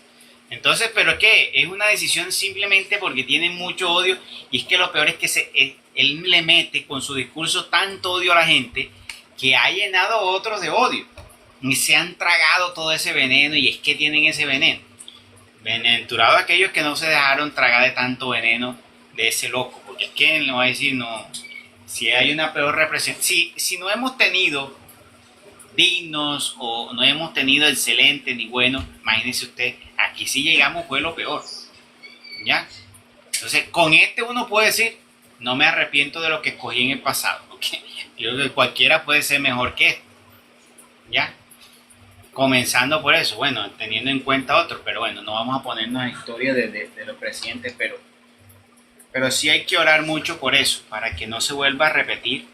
Entonces, ¿pero qué? Es una decisión simplemente porque tienen mucho odio, y es que lo peor es que él le mete con su discurso tanto odio a la gente que ha llenado a otros de odio. Y se han tragado todo ese veneno, y es que tienen ese veneno. Bienaventurados aquellos que no se dejaron tragar de tanto veneno de ese loco, porque es que él no va a decir, no, si hay una peor representación, si no hemos tenido dignos o no hemos tenido excelente ni bueno, imagínese usted, aquí sí llegamos fue lo peor, ¿ya? Entonces con uno puede decir, no me arrepiento de lo que escogí en el pasado, porque yo creo que cualquiera puede ser mejor que esto, ¿ya? Comenzando por eso, bueno, teniendo en cuenta otros, pero bueno, no vamos a ponernos en historia de los presidentes, pero sí hay que orar mucho por eso, para que no se vuelva a repetir,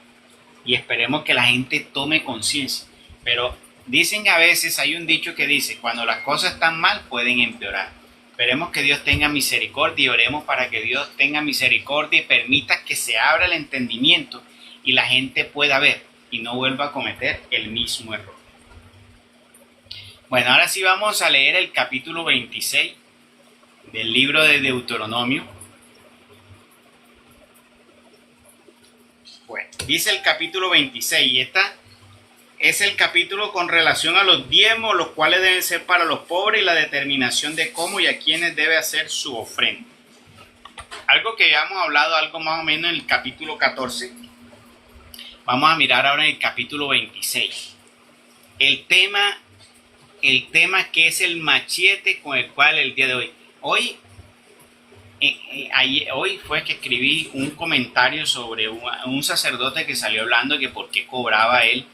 y esperemos que la gente tome conciencia. Pero dicen a veces, hay un dicho que dice, cuando las cosas están mal pueden empeorar. Esperemos que Dios tenga misericordia y oremos para que Dios tenga misericordia y permita que se abra el entendimiento y la gente pueda ver y no vuelva a cometer el mismo error. Bueno, ahora sí vamos a leer el capítulo 26 del libro de Deuteronomio. Bueno, dice el capítulo 26 y es el capítulo con relación a los diezmos, los cuales deben ser para los pobres, y la determinación de cómo y a quiénes debe hacer su ofrenda. Algo que ya hemos hablado, algo más o menos en el capítulo 14. Vamos a mirar ahora en el capítulo 26. El tema que es el machete con el cual el día de hoy. Hoy fue que escribí un comentario sobre un sacerdote que salió hablando que por qué cobraba él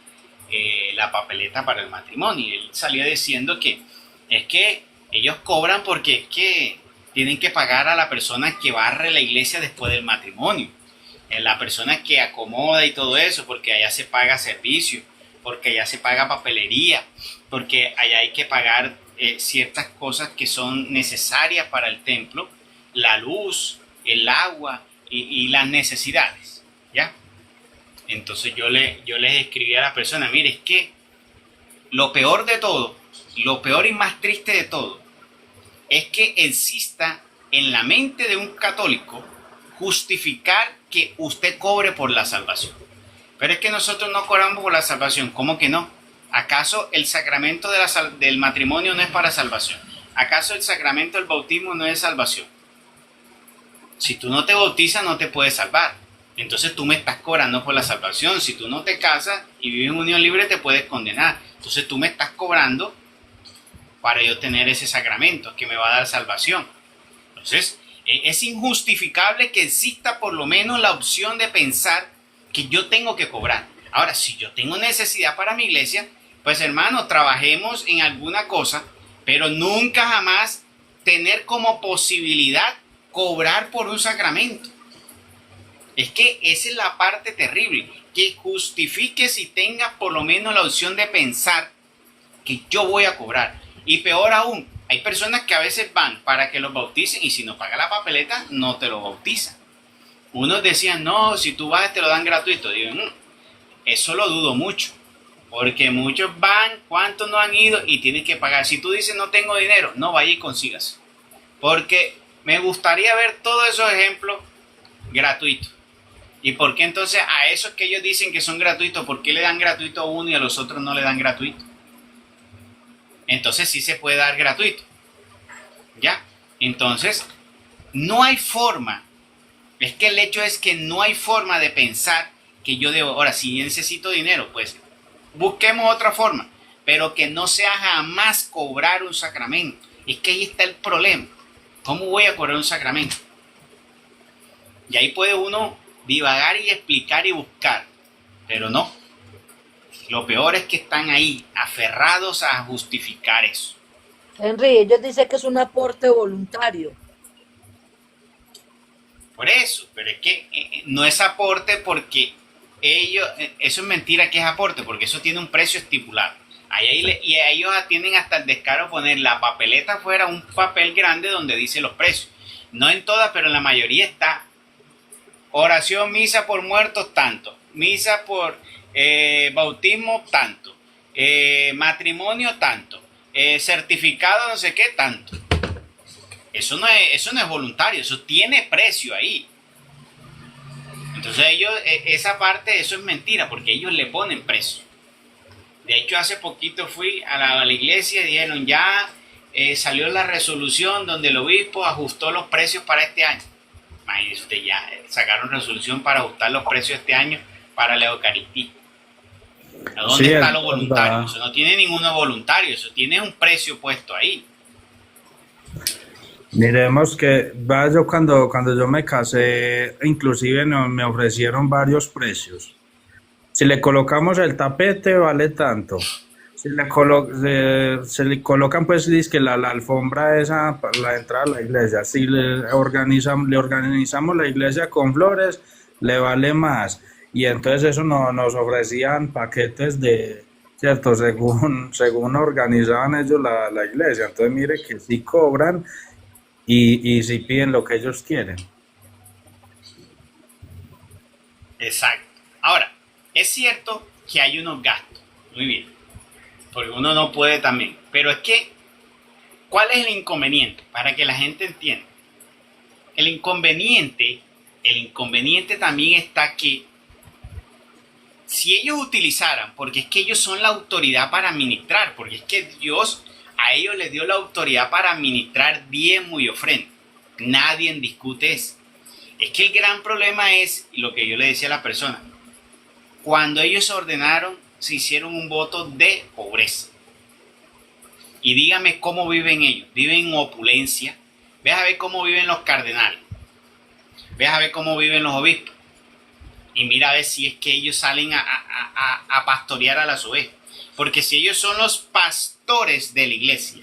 la papeleta para el matrimonio. Él salía diciendo que es que ellos cobran porque es que tienen que pagar a la persona que barre la iglesia después del matrimonio, la persona que acomoda y todo eso, porque allá se paga servicio, porque allá se paga papelería, porque allá hay que pagar ciertas cosas que son necesarias para el templo, la luz, el agua y las necesidades, ¿ya? Entonces yo les escribí a la persona, mire, es que lo peor de todo, lo peor y más triste de todo, es que exista en la mente de un católico justificar que usted cobre por la salvación. Pero es que nosotros no cobramos por la salvación. ¿Cómo que no? ¿Acaso el sacramento del matrimonio no es para salvación? ¿Acaso el sacramento del bautismo no es salvación? Si tú no te bautizas, no te puedes salvar. Entonces tú me estás cobrando por la salvación. Si tú no te casas y vives en unión libre, te puedes condenar. Entonces tú me estás cobrando para yo tener ese sacramento que me va a dar salvación. Entonces es injustificable que exista por lo menos la opción de pensar que yo tengo que cobrar. Ahora, si yo tengo necesidad para mi iglesia, pues hermano, trabajemos en alguna cosa, pero nunca jamás tener como posibilidad cobrar por un sacramento. Es que esa es la parte terrible, que justifiques y tengas por lo menos la opción de pensar que yo voy a cobrar. Y peor aún, hay personas que a veces van para que los bauticen y si no paga la papeleta, no te lo bautizan. Unos decían, no, si tú vas te lo dan gratuito. Digo, eso lo dudo mucho, porque muchos van, ¿cuántos no han ido? Y tienen que pagar. Si tú dices no tengo dinero, no vaya y consigas. Porque me gustaría ver todos esos ejemplos gratuitos. ¿Y por qué entonces a esos que ellos dicen que son gratuitos, por qué le dan gratuito a uno y a los otros no le dan gratuito? Entonces sí se puede dar gratuito. ¿Ya? Entonces, no hay forma. Es que el hecho es que no hay forma de pensar que yo debo. Ahora, si necesito dinero, pues busquemos otra forma. Pero que no sea jamás cobrar un sacramento. Es que ahí está el problema. ¿Cómo voy a cobrar un sacramento? Y ahí puede uno divagar y explicar y buscar. Pero no. Lo peor es que están ahí, aferrados a justificar eso.
Henry, ellos dicen que es un aporte voluntario.
Por eso, pero es que no es aporte porque ellos, eso es mentira que es aporte, porque eso tiene un precio estipulado. Y ellos tienen hasta el descaro de poner la papeleta afuera, un papel grande donde dice los precios. No en todas, pero en la mayoría está oración, misa por muertos, tanto. Misa por bautismo, tanto. Matrimonio, tanto. Certificado, no sé qué, tanto. Eso no es voluntario, eso tiene precio ahí. Entonces ellos, esa parte, eso es mentira, porque ellos le ponen precio. De hecho, hace poquito fui a la iglesia y dijeron, ya salió la resolución donde el obispo ajustó los precios para este año. Imagínese usted, ya sacaron resolución para ajustar los precios este año para la Eucaristía. ¿Dónde
Sí,
está
es
lo voluntario?
verdad.
Eso no tiene ninguno voluntario, eso tiene un precio puesto ahí.
Miremos que yo cuando yo me casé, inclusive me ofrecieron varios precios. Si le colocamos el tapete vale tanto. Se le colocan pues dizque la alfombra esa para la entrada a la iglesia. Si le organizamos la iglesia con flores, le vale más. Y entonces eso nos ofrecían paquetes de, cierto, según organizaban ellos la iglesia. Entonces mire que sí cobran y sí piden lo que ellos quieren.
Exacto. Ahora, es cierto que hay unos gastos. Muy bien. Porque uno no puede también. Pero es que, ¿cuál es el inconveniente? Para que la gente entienda. El inconveniente también está que si ellos utilizaran, porque es que ellos son la autoridad para administrar, porque es que Dios a ellos les dio la autoridad para administrar diezmo y ofrenda. Nadie discute eso. Es que el gran problema es lo que yo le decía a la persona. Cuando ellos ordenaron, se hicieron un voto de pobreza. Y dígame cómo viven ellos. Viven en opulencia. Ve a ver cómo viven los cardenales. Ve a ver cómo viven los obispos. Y mira a ver si es que ellos salen a pastorear a las ovejas. Porque si ellos son los pastores de la iglesia,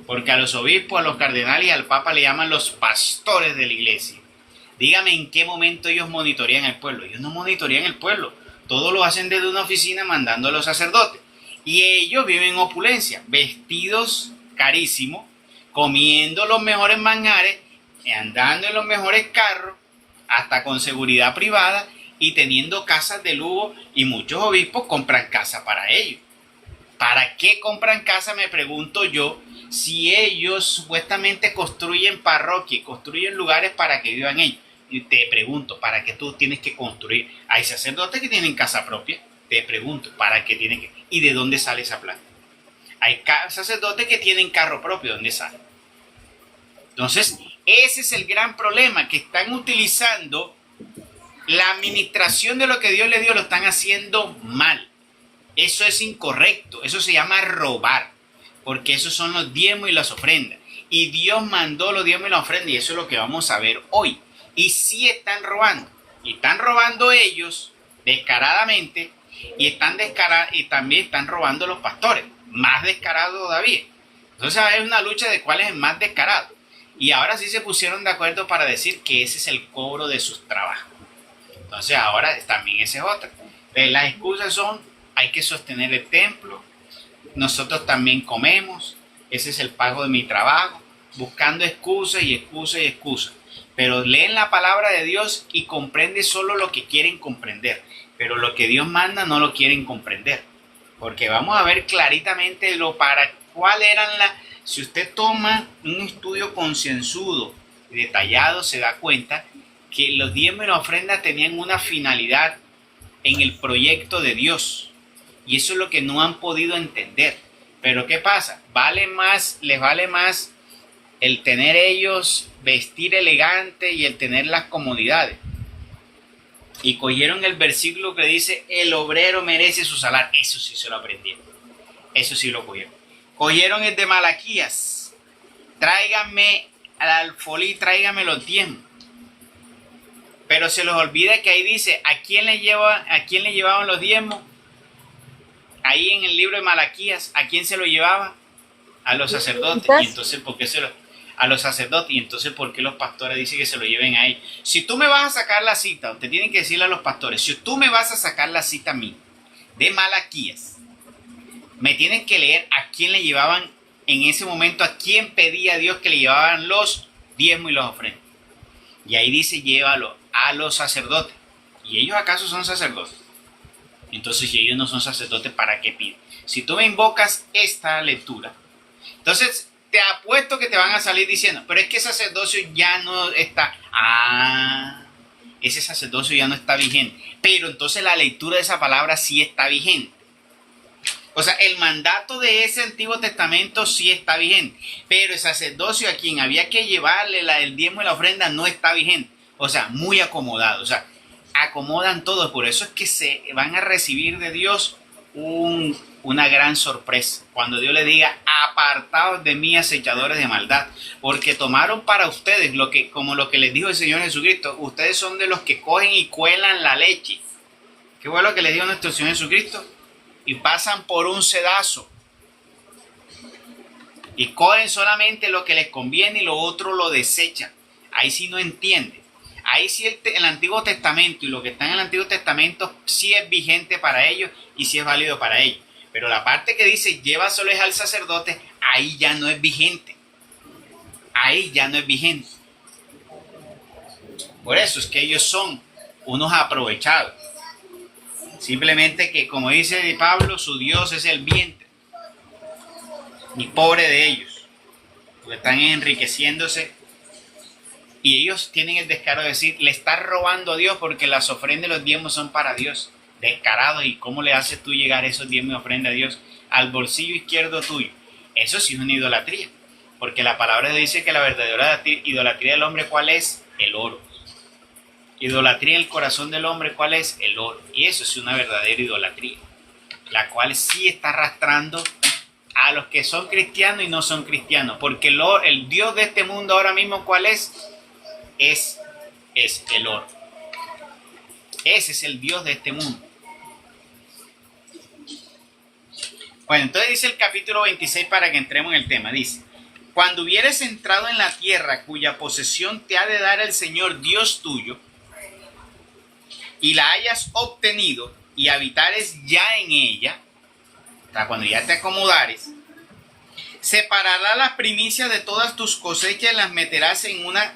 porque a los obispos, a los cardenales y al papa le llaman los pastores de la iglesia. Dígame en qué momento ellos monitorean el pueblo. Ellos no monitorean el pueblo. Todo lo hacen desde una oficina mandando a los sacerdotes. Y ellos viven en opulencia, vestidos carísimos, comiendo los mejores manjares, andando en los mejores carros, hasta con seguridad privada y teniendo casas de lujo. Y muchos obispos compran casa para ellos. ¿Para qué compran casa? Me pregunto yo, si ellos supuestamente construyen parroquias, construyen lugares para que vivan ellos? Y te pregunto, ¿para qué tú tienes que construir? Hay sacerdotes que tienen casa propia. Te pregunto, ¿para qué tienen que? ¿Y de dónde sale esa plata? Hay sacerdotes que tienen carro propio, ¿de dónde sale? Entonces, ese es el gran problema, que están utilizando la administración de lo que Dios les dio, lo están haciendo mal. Eso es incorrecto, eso se llama robar, porque esos son los diezmos y las ofrendas. Y Dios mandó los diezmos y las ofrendas, y eso es lo que vamos a ver hoy. Y sí están robando, y están robando ellos descaradamente, y también están robando los pastores, más descarado todavía. Entonces hay una lucha de cuál es el más descarado. Y ahora sí se pusieron de acuerdo para decir que ese es el cobro de sus trabajos. Entonces ahora también ese es otra. Las excusas son, hay que sostener el templo, nosotros también comemos, ese es el pago de mi trabajo, buscando excusas y excusas y excusas. Pero leen la palabra de Dios y comprenden solo lo que quieren comprender. Pero lo que Dios manda no lo quieren comprender. Porque vamos a ver claritamente cuál eran las... Si usted toma un estudio concienzudo y detallado, se da cuenta que los diezmos y la ofrenda tenían una finalidad en el proyecto de Dios. Y eso es lo que no han podido entender. Pero ¿qué pasa? Les vale más el tener ellos vestir elegante y el tener las comodidades. Y cogieron el versículo que dice, el obrero merece su salario. Eso sí se lo aprendieron. Eso sí lo cogieron. Cogieron el de Malaquías. Tráigame al alfolí, tráigame los diezmos. Pero se les olvida que ahí dice, ¿a quién le llevaban los diezmos? Ahí en el libro de Malaquías, ¿a quién se lo llevaba? A los sacerdotes. Y entonces, ¿por qué a los sacerdotes? Y entonces, ¿por qué los pastores dicen que se lo lleven ahí? Si tú me vas a sacar la cita, te tienen que decirle a los pastores, si tú me vas a sacar la cita a mí, de Malaquías, me tienen que leer a quién le llevaban en ese momento, a quién pedía a Dios que le llevaban los diezmos y los ofrendas. Y ahí dice, llévalo a los sacerdotes. ¿Y ellos acaso son sacerdotes? Entonces, si ellos no son sacerdotes, ¿para qué piden? Si tú me invocas esta lectura, entonces te apuesto que te van a salir diciendo, pero es que ese sacerdocio ya no está. Ese sacerdocio ya no está vigente. Pero entonces la lectura de esa palabra sí está vigente. O sea, el mandato de ese Antiguo Testamento sí está vigente. Pero el sacerdocio a quien había que llevarle el diezmo y la ofrenda no está vigente. O sea, muy acomodado. O sea, acomodan todo. Por eso es que se van a recibir de Dios una gran sorpresa. Cuando Dios le diga, apartaos de mí, acechadores de maldad. Porque tomaron para ustedes como lo que les dijo el Señor Jesucristo. Ustedes son de los que cogen y cuelan la leche. ¿Qué fue lo que les dijo nuestro Señor Jesucristo? Y pasan por un sedazo. Y cogen solamente lo que les conviene y lo otro lo desechan. Ahí sí no entienden. Ahí sí el Antiguo Testamento y lo que está en el Antiguo Testamento sí es vigente para ellos y sí es válido para ellos. Pero la parte que dice llévaselos al sacerdote, ahí ya no es vigente. Ahí ya no es vigente. Por eso es que ellos son unos aprovechados. Simplemente que, como dice Pablo, su Dios es el vientre. Y pobre de ellos. Porque están enriqueciéndose. Y ellos tienen el descaro de decir, le estás robando a Dios porque las ofrendas y los diezmos son para Dios. Descarado. ¿Y cómo le haces tú llegar esos diezmos y ofrendas a Dios al bolsillo izquierdo tuyo? Eso sí es una idolatría. Porque la palabra dice que la verdadera idolatría del hombre, ¿cuál es? El oro. Idolatría en el corazón del hombre, ¿cuál es? El oro. Y eso es una verdadera idolatría. La cual sí está arrastrando a los que son cristianos y no son cristianos. Porque el Dios de este mundo ahora mismo, ¿cuál es? Es el oro. Ese es el Dios de este mundo. Bueno, entonces dice el capítulo 26 para que entremos en el tema. Dice, cuando hubieres entrado en la tierra cuya posesión te ha de dar el Señor Dios tuyo, y la hayas obtenido y habitares ya en ella, o sea, cuando ya te acomodares, separarás las primicias de todas tus cosechas y las meterás en una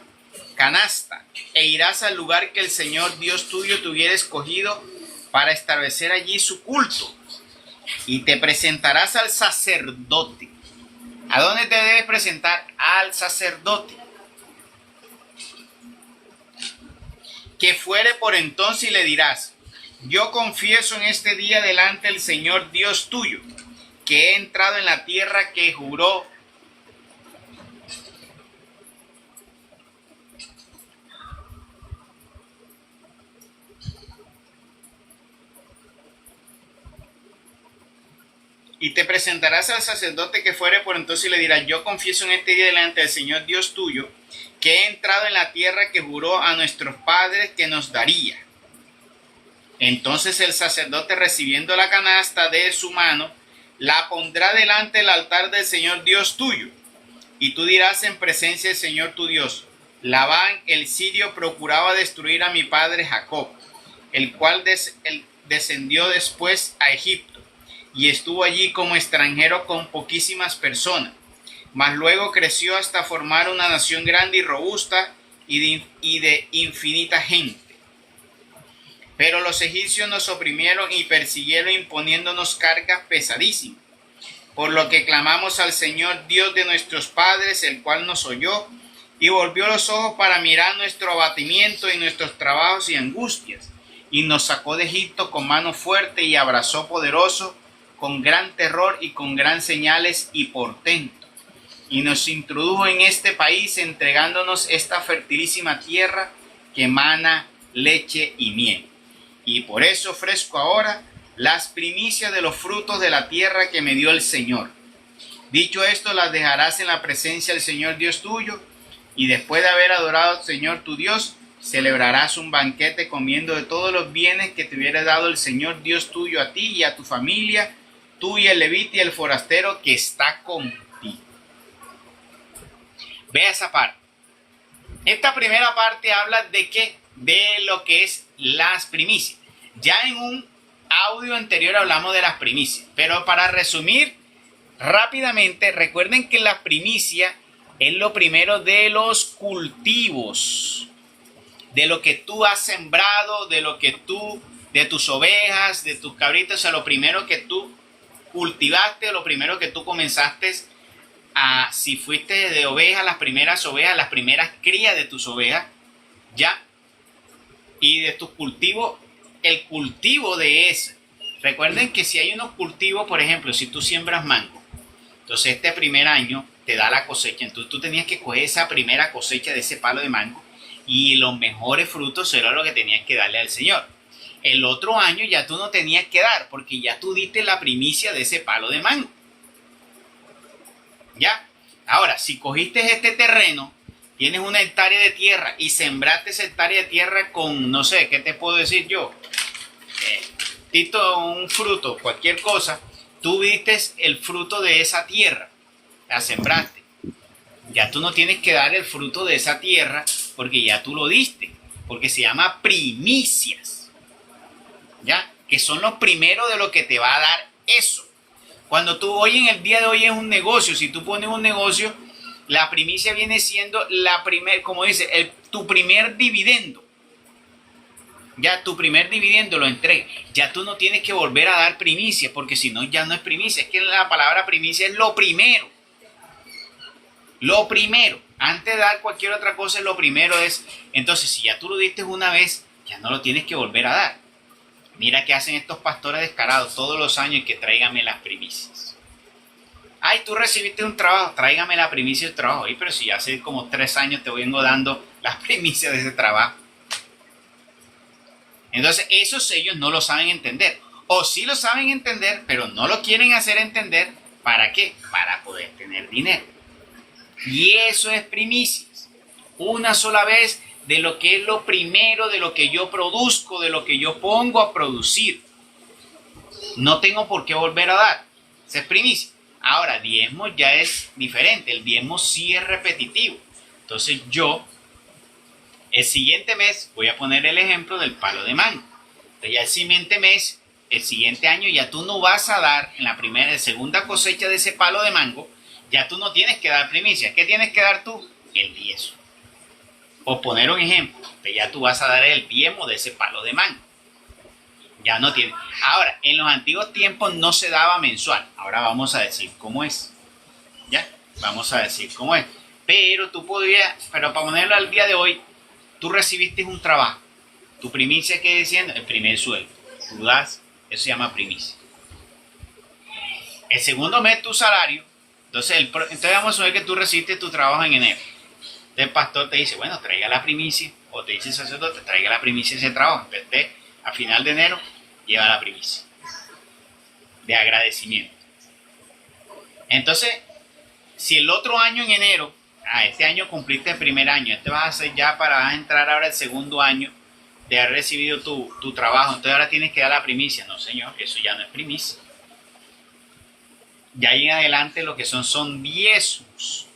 canasta, e irás al lugar que el Señor Dios tuyo te hubiera escogido para establecer allí su culto, y te presentarás al sacerdote. ¿A dónde te debes presentar? Al sacerdote, que fuere por entonces, y le dirás: yo confieso en este día delante del Señor Dios tuyo, que he entrado en la tierra que juró y te presentarás al sacerdote que fuere por entonces y le dirás: yo confieso en este día delante del Señor Dios tuyo, que he entrado en la tierra que juró a nuestros padres que nos daría. Entonces el sacerdote, recibiendo la canasta de su mano, la pondrá delante del altar del Señor Dios tuyo. Y tú dirás en presencia del Señor tu Dios: Labán el sirio procuraba destruir a mi padre Jacob, el cual descendió después a Egipto, y estuvo allí como extranjero con poquísimas personas. Mas luego creció hasta formar una nación grande y robusta y de infinita gente. Pero los egipcios nos oprimieron y persiguieron, imponiéndonos cargas pesadísimas. Por lo que clamamos al Señor Dios de nuestros padres, el cual nos oyó y volvió los ojos para mirar nuestro abatimiento y nuestros trabajos y angustias, y nos sacó de Egipto con mano fuerte y abrazó poderoso, con gran terror y con gran señales y portento, y nos introdujo en este país, entregándonos esta fertilísima tierra que emana leche y miel. Y por eso ofrezco ahora las primicias de los frutos de la tierra que me dio el Señor. Dicho esto, las dejarás en la presencia del Señor Dios tuyo, y después de haber adorado al Señor tu Dios, celebrarás un banquete comiendo de todos los bienes que te hubiera dado el Señor Dios tuyo a ti y a tu familia, tú y el levita y el forastero que está contigo. Vea esa parte. Esta primera parte habla de qué, de lo que es las primicias. Ya en un audio anterior hablamos de las primicias, pero para resumir rápidamente, recuerden que la primicia es lo primero de los cultivos, de lo que tú has sembrado, de tus ovejas, de tus cabritos, o sea, lo primero que tú cultivaste, lo primero que tú comenzaste a, si fuiste de ovejas, las primeras crías de tus ovejas, ya, y de tus cultivos, el cultivo de eso. Recuerden que si hay unos cultivos, por ejemplo, si tú siembras mango, entonces este primer año te da la cosecha, entonces tú tenías que coger esa primera cosecha de ese palo de mango y los mejores frutos era lo que tenías que darle al Señor. El otro año ya tú no tenías que dar, porque ya tú diste la primicia de ese palo de mango. ¿Ya? Ahora, si cogiste este terreno, tienes una hectárea de tierra y sembraste esa hectárea de tierra con, no sé, ¿qué te puedo decir yo? Un fruto, cualquier cosa, tú diste el fruto de esa tierra, la sembraste. Ya tú no tienes que dar el fruto de esa tierra porque ya tú lo diste, porque se llama primicias, ¿ya? Que son los primeros de lo que te va a dar eso. Cuando tú hoy en el día de hoy es un negocio, si tú pones un negocio, la primicia viene siendo como dice, tu primer dividendo. Ya tu primer dividendo lo entregues. Ya tú no tienes que volver a dar primicia, porque si no, ya no es primicia. Es que la palabra primicia es lo primero. Lo primero. Antes de dar cualquier otra cosa, lo primero es. Entonces, si ya tú lo diste una vez, ya no lo tienes que volver a dar. Mira qué hacen estos pastores descarados todos los años, que tráigame las primicias. Ay, tú recibiste un trabajo, tráigame la primicia del trabajo. Ay, pero si hace como 3 años te vengo dando las primicias de ese trabajo. Entonces, esos ellos no lo saben entender. O sí lo saben entender, pero no lo quieren hacer entender. ¿Para qué? Para poder tener dinero. Y eso es primicias. Una sola vez de lo que es lo primero, de lo que yo produzco, de lo que yo pongo a producir. No tengo por qué volver a dar. Esa es primicia. Ahora, diezmo ya es diferente. El diezmo sí es repetitivo. Entonces yo, el siguiente mes, voy a poner el ejemplo del palo de mango. Entonces ya el siguiente mes, el siguiente año, ya tú no vas a dar en la primera y segunda cosecha de ese palo de mango, ya tú no tienes que dar primicia. ¿Qué tienes que dar tú? El diezmo. Por poner un ejemplo, que ya tú vas a dar el diezmo de ese palo de mango. Ya no tiene. Ahora, en los antiguos tiempos no se daba mensual. Ahora vamos a decir cómo es. ¿Ya? vamos a decir cómo es. Pero pero para ponerlo al día de hoy, tú recibiste un trabajo. Tu primicia, ¿qué diciendo? El primer sueldo. Tú das, eso se llama primicia. El segundo mes tu salario, entonces vamos a suponer que tú recibiste tu trabajo en enero. Entonces el pastor te dice, bueno, traiga la primicia, o te dice el sacerdote, traiga la primicia de ese trabajo. Entonces, a final de enero, lleva la primicia de agradecimiento. Entonces, si el otro año en enero, este año cumpliste el primer año, vas a entrar ahora el segundo año de haber recibido tu trabajo, entonces ahora tienes que dar la primicia. No, señor, eso ya no es primicia. Ya ahí en adelante lo que son diezmos.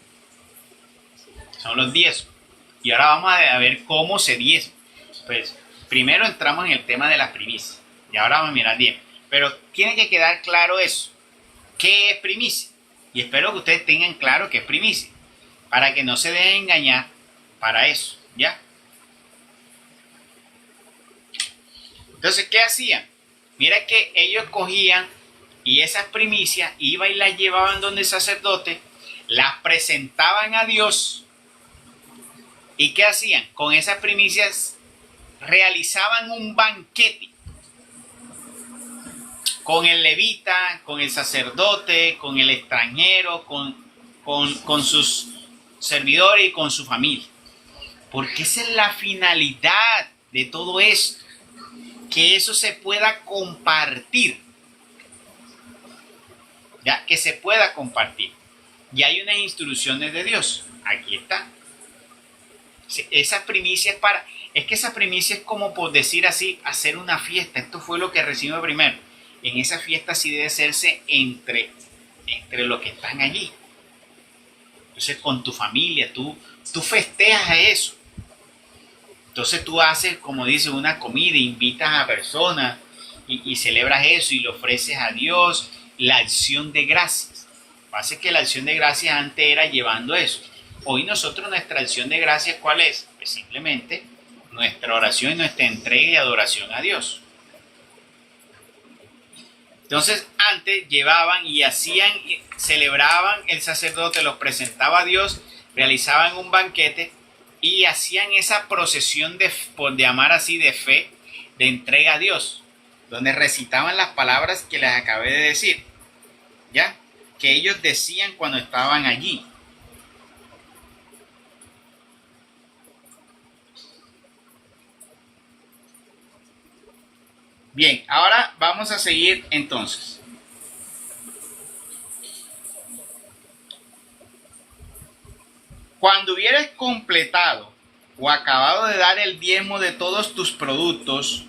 Son los diezmos. Y ahora vamos a ver cómo se diezma. Pues primero entramos en el tema de las primicias. Y ahora vamos a mirar bien. Pero tiene que quedar claro eso. ¿Qué es primicia? Y espero que ustedes tengan claro qué es primicia. Para que no se dejen engañar para eso. ¿Ya? Entonces, ¿qué hacían? Mira que ellos cogían y esas primicias iban y las llevaban donde el sacerdote, las presentaban a Dios. ¿Y qué hacían? Con esas primicias realizaban un banquete con el levita, con el sacerdote, con el extranjero, con sus servidores y con su familia. Porque esa es la finalidad de todo esto. Que eso se pueda compartir. Ya, que se pueda compartir. Y hay unas instrucciones de Dios. Aquí está. Esas primicias es que esa primicia es como, por decir así, hacer una fiesta. Esto fue lo que recibimos primero. En esa fiesta sí debe hacerse entre los que están allí. Entonces con tu familia, tú festejas eso. Entonces tú haces, como dice, una comida, invitas a personas y celebras eso y le ofreces a Dios la acción de gracias. Pasa que la acción de gracias antes era llevando eso. Hoy nosotros nuestra acción de gracias, ¿cuál es? Pues simplemente nuestra oración y nuestra entrega y adoración a Dios. Entonces antes llevaban y celebraban, el sacerdote los presentaba a Dios, realizaban un banquete y hacían esa procesión por llamar así, de fe, de entrega a Dios, donde recitaban las palabras que les acabé de decir, ¿ya? Que ellos decían cuando estaban allí. Bien, ahora vamos a seguir entonces. Cuando hubieras completado o acabado de dar el diezmo de todos tus productos,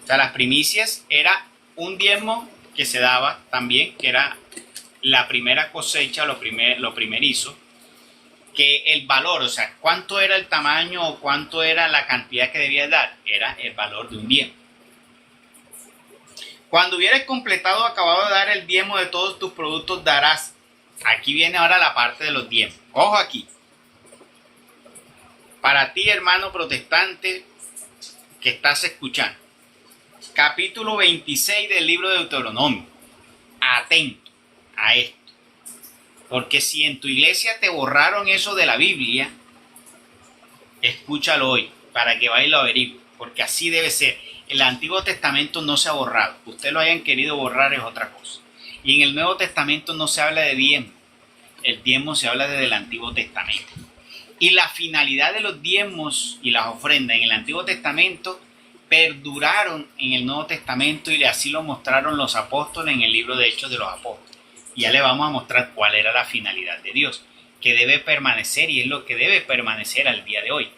o sea, las primicias era un diezmo que se daba también, que era la primera cosecha, lo primerizo, que el valor, o sea, cuánto era el tamaño o cuánto era la cantidad que debías dar, era el valor de un diezmo. Cuando hubieras completado o acabado de dar el diezmo de todos tus productos, darás. Aquí viene ahora la parte de los diezmos. Ojo aquí. Para ti, hermano protestante que estás escuchando. Capítulo 26 del libro de Deuteronomio. Atento a esto. Porque si en tu iglesia te borraron eso de la Biblia, escúchalo hoy para que vaya y lo averigüe. Porque así debe ser. El Antiguo Testamento no se ha borrado. Ustedes lo hayan querido borrar es otra cosa. Y en el Nuevo Testamento no se habla de diezmo. El diezmo se habla desde el Antiguo Testamento. Y la finalidad de los diezmos y las ofrendas en el Antiguo Testamento perduraron en el Nuevo Testamento y así lo mostraron los apóstoles en el libro de Hechos de los Apóstoles. Y ya le vamos a mostrar cuál era la finalidad de Dios, que debe permanecer y es lo que debe permanecer al día de hoy.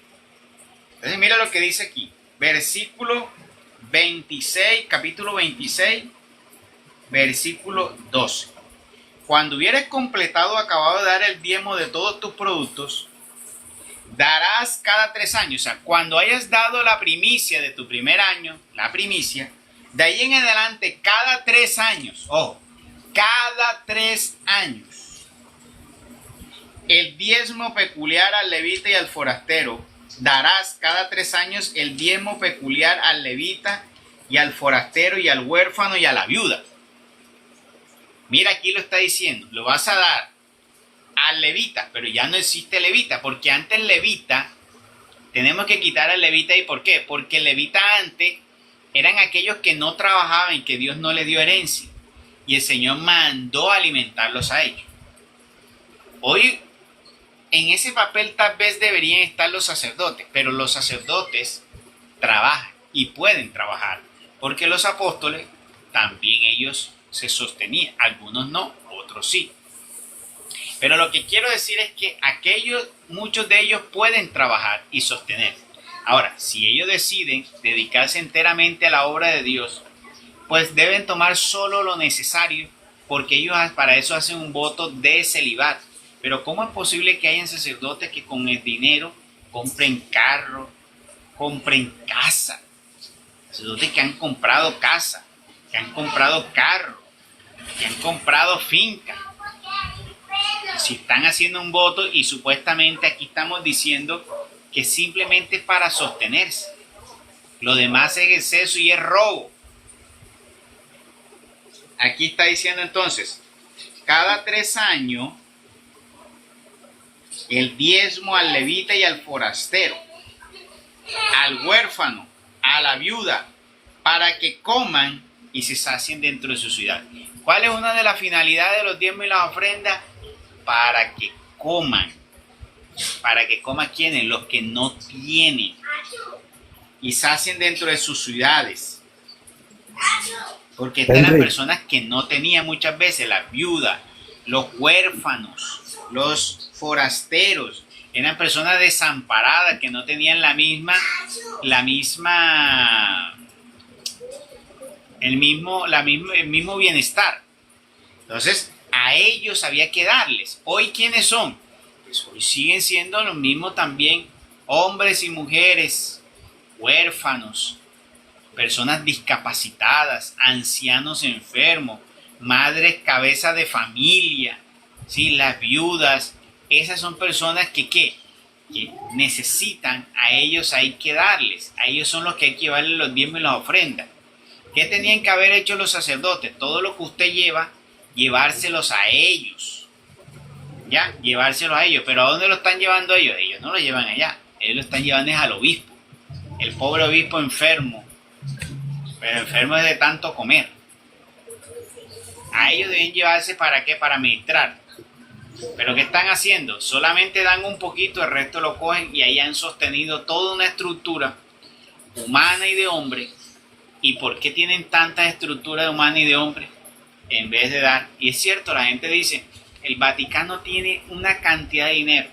Entonces mira lo que dice aquí, versículo 26, capítulo 26, versículo 12. Cuando hubieres completado o acabado de dar el diezmo de todos tus productos, darás cada 3 años. O sea, cuando hayas dado la primicia de tu primer año, la primicia, de ahí en adelante, cada 3 años, ojo, cada 3 años, el diezmo peculiar al levita y al forastero, darás cada 3 años el diezmo peculiar al levita y al forastero y al huérfano y a la viuda. Mira, aquí lo está diciendo, lo vas a dar al levita, pero ya no existe levita, porque antes levita, tenemos que quitar al levita. ¿Y por qué? Porque el levita antes eran aquellos que no trabajaban y que Dios no les dio herencia, y el Señor mandó a alimentarlos a ellos. Hoy en ese papel tal vez deberían estar los sacerdotes, pero los sacerdotes trabajan y pueden trabajar, porque los apóstoles también ellos se sostenían, algunos no, otros sí. Pero lo que quiero decir es que muchos de ellos pueden trabajar y sostener. Ahora, si ellos deciden dedicarse enteramente a la obra de Dios, pues deben tomar solo lo necesario, porque ellos para eso hacen un voto de celibato. Pero ¿cómo es posible que hayan sacerdotes que con el dinero compren carro, compren casa? Sacerdotes que han comprado casa, que han comprado carro, que han comprado finca. Si están haciendo un voto y supuestamente aquí estamos diciendo que simplemente para sostenerse. Lo demás es exceso y es robo. Aquí está diciendo entonces, cada 3 años, el diezmo al levita y al forastero, al huérfano, a la viuda, para que coman y se sacien dentro de su ciudad. ¿Cuál es una de las finalidades de los diezmos y las ofrendas? Para que coman. ¿Para que coman quiénes? Los que no tienen. Y sacien dentro de sus ciudades. Porque estas eran personas que no tenían muchas veces, las viudas, los huérfanos, los forasteros. Eran personas desamparadas que no tenían el mismo bienestar. Entonces, a ellos había que darles. ¿Hoy quiénes son? Pues hoy siguen siendo los mismos también, hombres y mujeres, huérfanos, personas discapacitadas, ancianos enfermos, madres cabeza de familia, ¿sí? Las viudas. Esas son personas que necesitan, a ellos hay que darles. A ellos son los que hay que llevarles los diezmos y las ofrendas. ¿Qué tenían que haber hecho los sacerdotes? Todo lo que usted lleva, llevárselos a ellos. ¿Ya? Llevárselos a ellos. ¿Pero a dónde lo están llevando ellos? Ellos no lo llevan allá. Ellos lo están llevando es al obispo. El pobre obispo enfermo. Pero enfermo es de tanto comer. A ellos deben llevarse ¿para qué? Para ministrar. Pero ¿qué están haciendo? Solamente dan un poquito, el resto lo cogen y ahí han sostenido toda una estructura humana y de hombre. ¿Y por qué tienen tantas estructuras humana y de hombre? En vez de dar. Y es cierto, la gente dice, el Vaticano tiene una cantidad de dinero.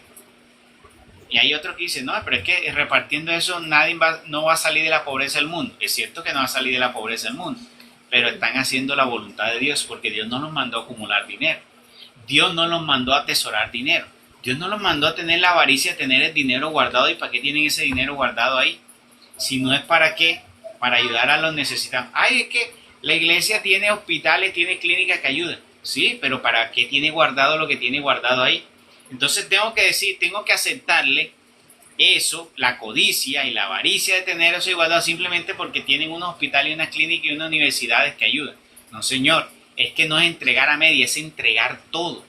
Y hay otros que dicen, no, pero es que repartiendo eso no va a salir de la pobreza del mundo. Es cierto que no va a salir de la pobreza del mundo, pero están haciendo la voluntad de Dios, porque Dios no los mandó a acumular dinero. Dios no los mandó a atesorar dinero. Dios no los mandó a tener la avaricia, a tener el dinero guardado. ¿Y para qué tienen ese dinero guardado ahí? Si no es para qué, para ayudar a los necesitados. Ay, es que la iglesia tiene hospitales, tiene clínicas que ayudan. Sí, pero ¿para qué tiene guardado lo que tiene guardado ahí? Entonces tengo que aceptarle eso, la codicia y la avaricia de tener eso guardado simplemente porque tienen unos hospitales y unas clínicas y unas universidades que ayudan. No, señor, es que no es entregar a media, es entregar todo.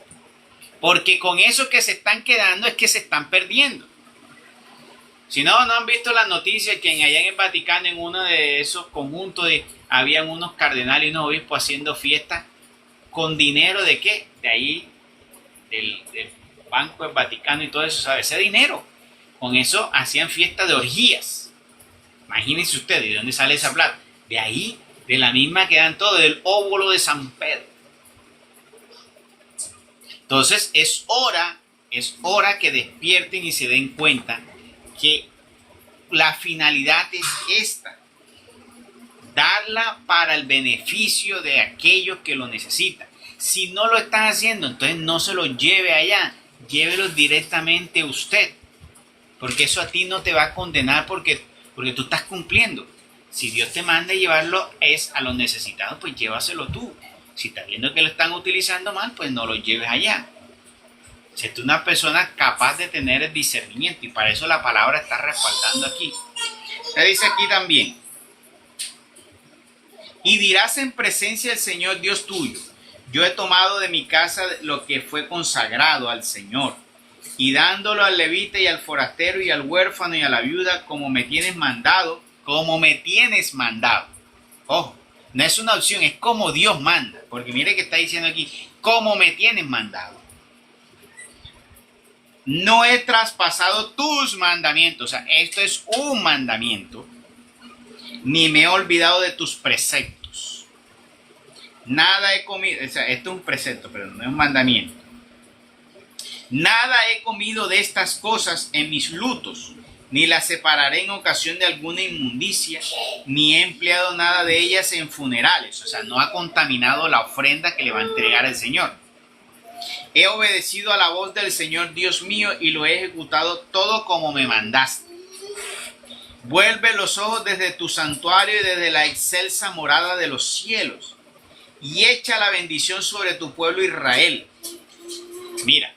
Porque con eso que se están quedando es que se están perdiendo. Si no han visto las noticias que allá en el Vaticano, en uno de esos conjuntos, habían unos cardenales y unos obispos haciendo fiestas con dinero de qué? De ahí, del Banco del Vaticano y todo eso, ¿sabes? Ese dinero. Con eso hacían fiestas de orgías. Imagínense ustedes, ¿de dónde sale esa plata? De ahí, de la misma que dan todo, del óvulo de San Pedro. Entonces es hora que despierten y se den cuenta que la finalidad es esta: darla para el beneficio de aquellos que lo necesitan. Si no lo están haciendo, entonces no se los lleve allá, llévelos directamente usted, porque eso a ti no te va a condenar porque tú estás cumpliendo. Si Dios te manda llevarlo es a los necesitados, pues llévaselo tú. Si estás viendo que lo están utilizando mal, pues no lo lleves allá. Si tú eres una persona capaz de tener el discernimiento, y para eso la palabra está respaldando aquí. Se dice aquí también: y dirás en presencia del Señor Dios tuyo, Yo he tomado de mi casa lo que fue consagrado al Señor, y dándolo al levita y al forastero y al huérfano y a la viuda, como me tienes mandado, como me tienes mandado. Ojo, no es una opción, es como Dios manda, porque mire que está diciendo aquí, como me tienes mandado. No he traspasado tus mandamientos, o sea, esto es un mandamiento, ni me he olvidado de tus preceptos. Nada he comido, o sea, esto es un precepto, pero no es un mandamiento. Nada he comido de estas cosas en mis lutos, ni las separaré en ocasión de alguna inmundicia, ni he empleado nada de ellas en funerales, o sea, no ha contaminado la ofrenda que le va a entregar el Señor. He obedecido a la voz del Señor Dios mío y lo he ejecutado todo como me mandaste. Vuelve los ojos desde tu santuario y desde la excelsa morada de los cielos y echa la bendición sobre tu pueblo Israel. Mira,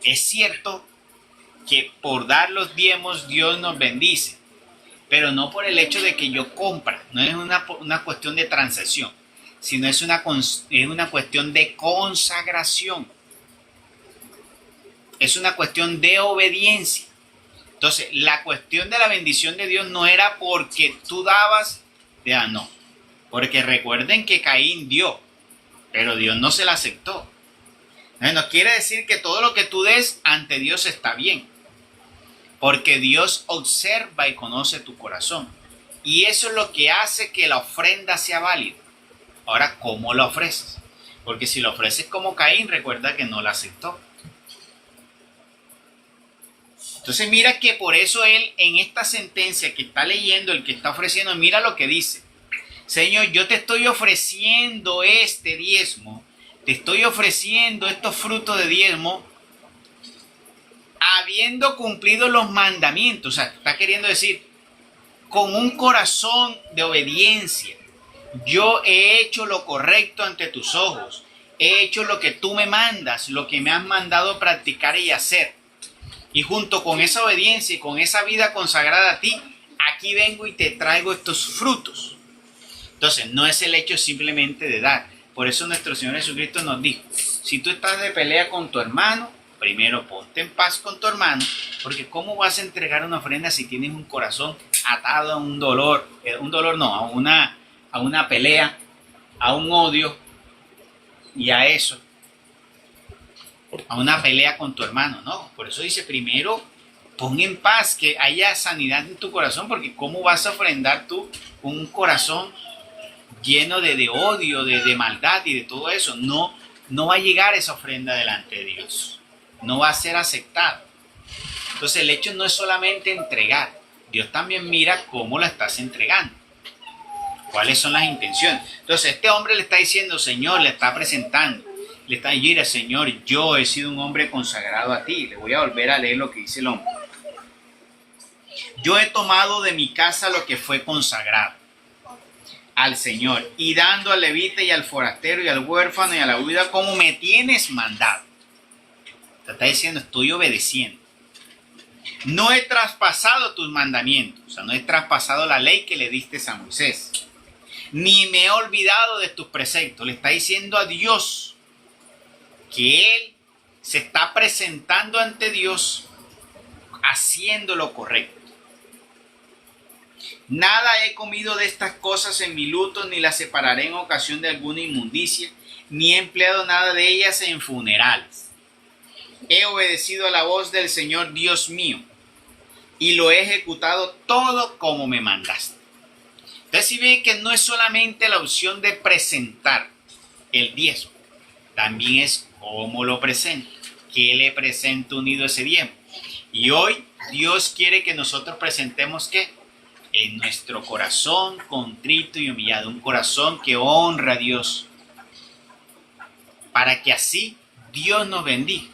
es cierto que por dar los diezmos Dios nos bendice, pero no por el hecho de que yo compra, no es una cuestión de transacción, sino es una cuestión de consagración. Es una cuestión de obediencia. Entonces, la cuestión de la bendición de Dios no era porque tú dabas, ya no. Porque recuerden que Caín dio, pero Dios no se la aceptó. No quiere decir que todo lo que tú des ante Dios está bien. Porque Dios observa y conoce tu corazón. Y eso es lo que hace que la ofrenda sea válida. Ahora, ¿cómo la ofreces? Porque si la ofreces como Caín, recuerda que no la aceptó. Entonces mira que por eso él en esta sentencia que está leyendo, el que está ofreciendo, mira lo que dice. Señor, yo te estoy ofreciendo este diezmo, te estoy ofreciendo estos frutos de diezmo, habiendo cumplido los mandamientos. O sea, está queriendo decir, con un corazón de obediencia. Yo he hecho lo correcto ante tus ojos. He hecho lo que tú me mandas, lo que me has mandado practicar y hacer. Y junto con esa obediencia y con esa vida consagrada a ti, aquí vengo y te traigo estos frutos. Entonces, no es el hecho simplemente de dar. Por eso nuestro Señor Jesucristo nos dijo, si tú estás de pelea con tu hermano, primero ponte en paz con tu hermano, porque ¿cómo vas a entregar una ofrenda si tienes un corazón atado a un dolor, a una pelea, a un odio y a eso, a una pelea con tu hermano? No, por eso dice primero pon en paz, que haya sanidad en tu corazón, porque ¿cómo vas a ofrendar tú un corazón lleno de odio, de maldad y de todo eso? No va a llegar esa ofrenda delante de Dios, no va a ser aceptada. Entonces el hecho no es solamente entregar, Dios también mira cómo la estás entregando. ¿Cuáles son las intenciones? Entonces este hombre le está diciendo, Señor, le está presentando, le está diciendo, Señor, yo he sido un hombre consagrado a ti. Le voy a volver a leer lo que dice el hombre. Yo he tomado de mi casa lo que fue consagrado al Señor, y dando al levita y al forastero y al huérfano y a la viuda como me tienes mandado. Te está diciendo, estoy obedeciendo. No he traspasado tus mandamientos, o sea, no he traspasado la ley que le diste a Moisés, ni me he olvidado de tus preceptos. Le está diciendo a Dios que él se está presentando ante Dios haciendo lo correcto. Nada he comido de estas cosas en mi luto, ni las separaré en ocasión de alguna inmundicia, ni he empleado nada de ellas en funerales. He obedecido a la voz del Señor Dios mío, y lo he ejecutado todo como me mandaste. Entonces, si ven que no es solamente la opción de presentar el diezmo, también es cómo lo presento, qué le presento unido a ese diezmo. Y hoy Dios quiere que nosotros presentemos ¿qué? En nuestro corazón contrito y humillado, un corazón que honra a Dios, para que así Dios nos bendiga.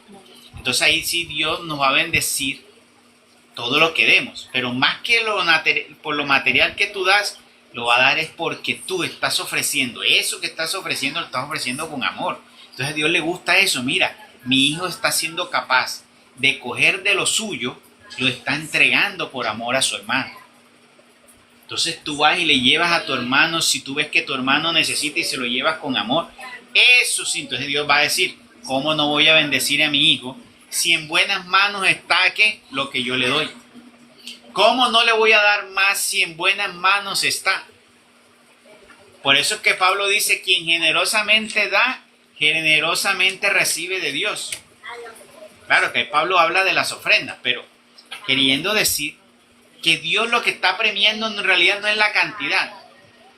Entonces ahí sí Dios nos va a bendecir todo lo que demos, pero más que por lo material que tú das, lo va a dar es porque tú estás ofreciendo, eso que estás ofreciendo lo estás ofreciendo con amor. Entonces a Dios le gusta eso. Mira, mi hijo está siendo capaz de coger de lo suyo, lo está entregando por amor a su hermano. Entonces tú vas y le llevas a tu hermano, si tú ves que tu hermano necesita y se lo llevas con amor, eso sí, entonces Dios va a decir, ¿cómo no voy a bendecir a mi hijo si en buenas manos está ¿qué? Lo que yo le doy? ¿Cómo no le voy a dar más si en buenas manos está? Por eso es que Pablo dice, quien generosamente da, generosamente recibe de Dios. Claro que Pablo habla de las ofrendas, pero queriendo decir que Dios lo que está premiando en realidad no es la cantidad,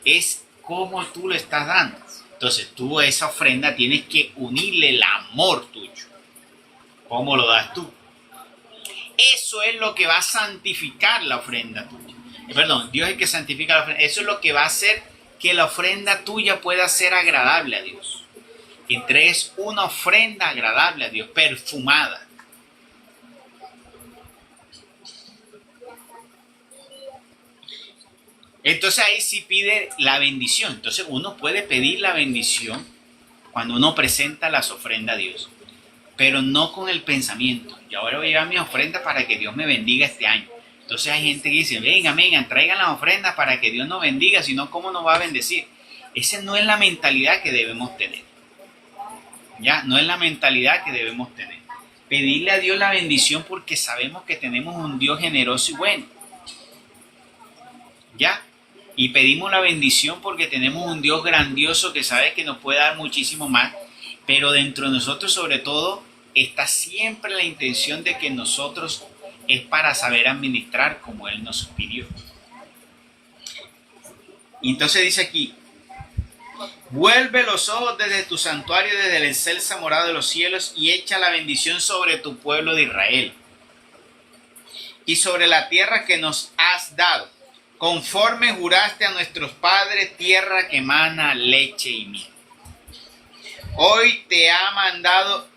es cómo tú lo estás dando. Entonces tú a esa ofrenda tienes que unirle el amor tuyo. ¿Cómo lo das tú? Eso es lo que va a santificar la ofrenda tuya. Perdón, Dios es el que santifica la ofrenda. Eso es lo que va a hacer que la ofrenda tuya pueda ser agradable a Dios. Que entregues una ofrenda agradable a Dios, perfumada. Entonces ahí sí pide la bendición. Entonces uno puede pedir la bendición cuando uno presenta las ofrendas a Dios, pero no con el pensamiento, yo ahora voy a llevar mis ofrendas para que Dios me bendiga este año. Entonces hay gente que dice, vengan, traigan las ofrendas para que Dios nos bendiga, si no, ¿cómo nos va a bendecir? Esa no es la mentalidad que debemos tener. Ya, no es la mentalidad que debemos tener. Pedirle a Dios la bendición porque sabemos que tenemos un Dios generoso y bueno. ¿Ya? Y pedimos la bendición porque tenemos un Dios grandioso que sabe que nos puede dar muchísimo más, pero dentro de nosotros sobre todo está siempre la intención de que nosotros es para saber administrar como Él nos pidió. Y entonces dice aquí, vuelve los ojos desde tu santuario, desde la excelsa morada de los cielos, y echa la bendición sobre tu pueblo de Israel y sobre la tierra que nos has dado, conforme juraste a nuestros padres, tierra que emana leche y miel. Hoy te ha mandado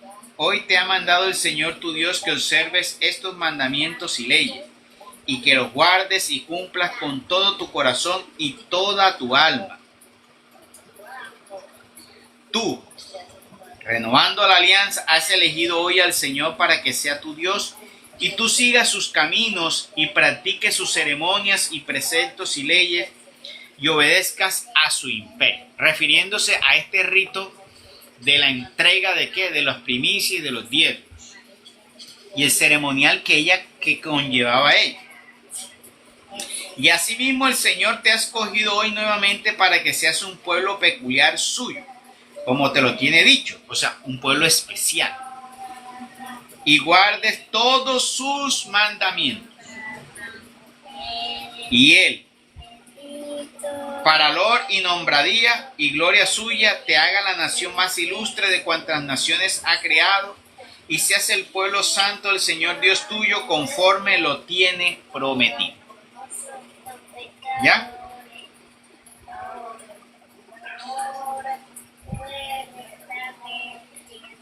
el Señor tu Dios que observes estos mandamientos y leyes, y que los guardes y cumplas con todo tu corazón y toda tu alma. Tú, renovando la alianza, has elegido hoy al Señor para que sea tu Dios, y tú sigas sus caminos y practiques sus ceremonias y preceptos y leyes, y obedezcas a su imperio. Refiriéndose a este rito de la entrega de ¿qué? De las primicias y de los diezmos, y el ceremonial que conllevaba ella. Y asimismo el Señor te ha escogido hoy nuevamente para que seas un pueblo peculiar suyo, como te lo tiene dicho, o sea, un pueblo especial, y guardes todos sus mandamientos. Y Él, para lor y nombradía y gloria suya, te haga la nación más ilustre de cuantas naciones ha creado, y seas el pueblo santo del Señor Dios tuyo, conforme lo tiene prometido. ¿Ya?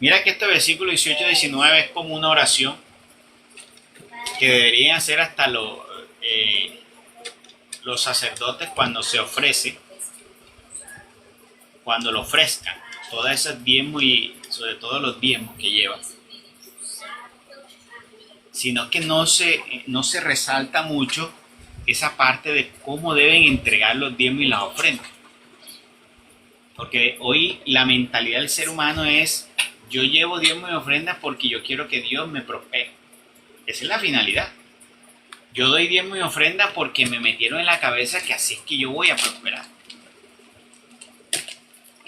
Mira que este versículo 18-19 es como una oración que deberían hacer hasta los sacerdotes cuando se ofrece, cuando lo ofrezcan, todas esas diezmos y sobre todo los diezmos que llevan. Sino que no se resalta mucho esa parte de cómo deben entregar los diezmos y las ofrendas. Porque hoy la mentalidad del ser humano es, yo llevo diezmos y ofrendas porque yo quiero que Dios me prospere. Esa es la finalidad. Yo doy diezmos y ofrendas porque me metieron en la cabeza que así es que yo voy a prosperar.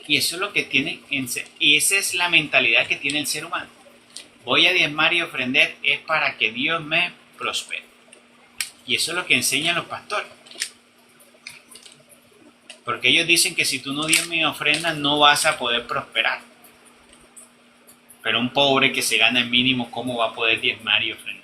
Y eso es lo que tiene, y esa es la mentalidad que tiene el ser humano. Voy a diezmar y ofrendar es para que Dios me prospere. Y eso es lo que enseñan los pastores. Porque ellos dicen que si tú no diezmas y ofrendas no vas a poder prosperar. Pero un pobre que se gana el mínimo, ¿cómo va a poder diezmar y ofrendar?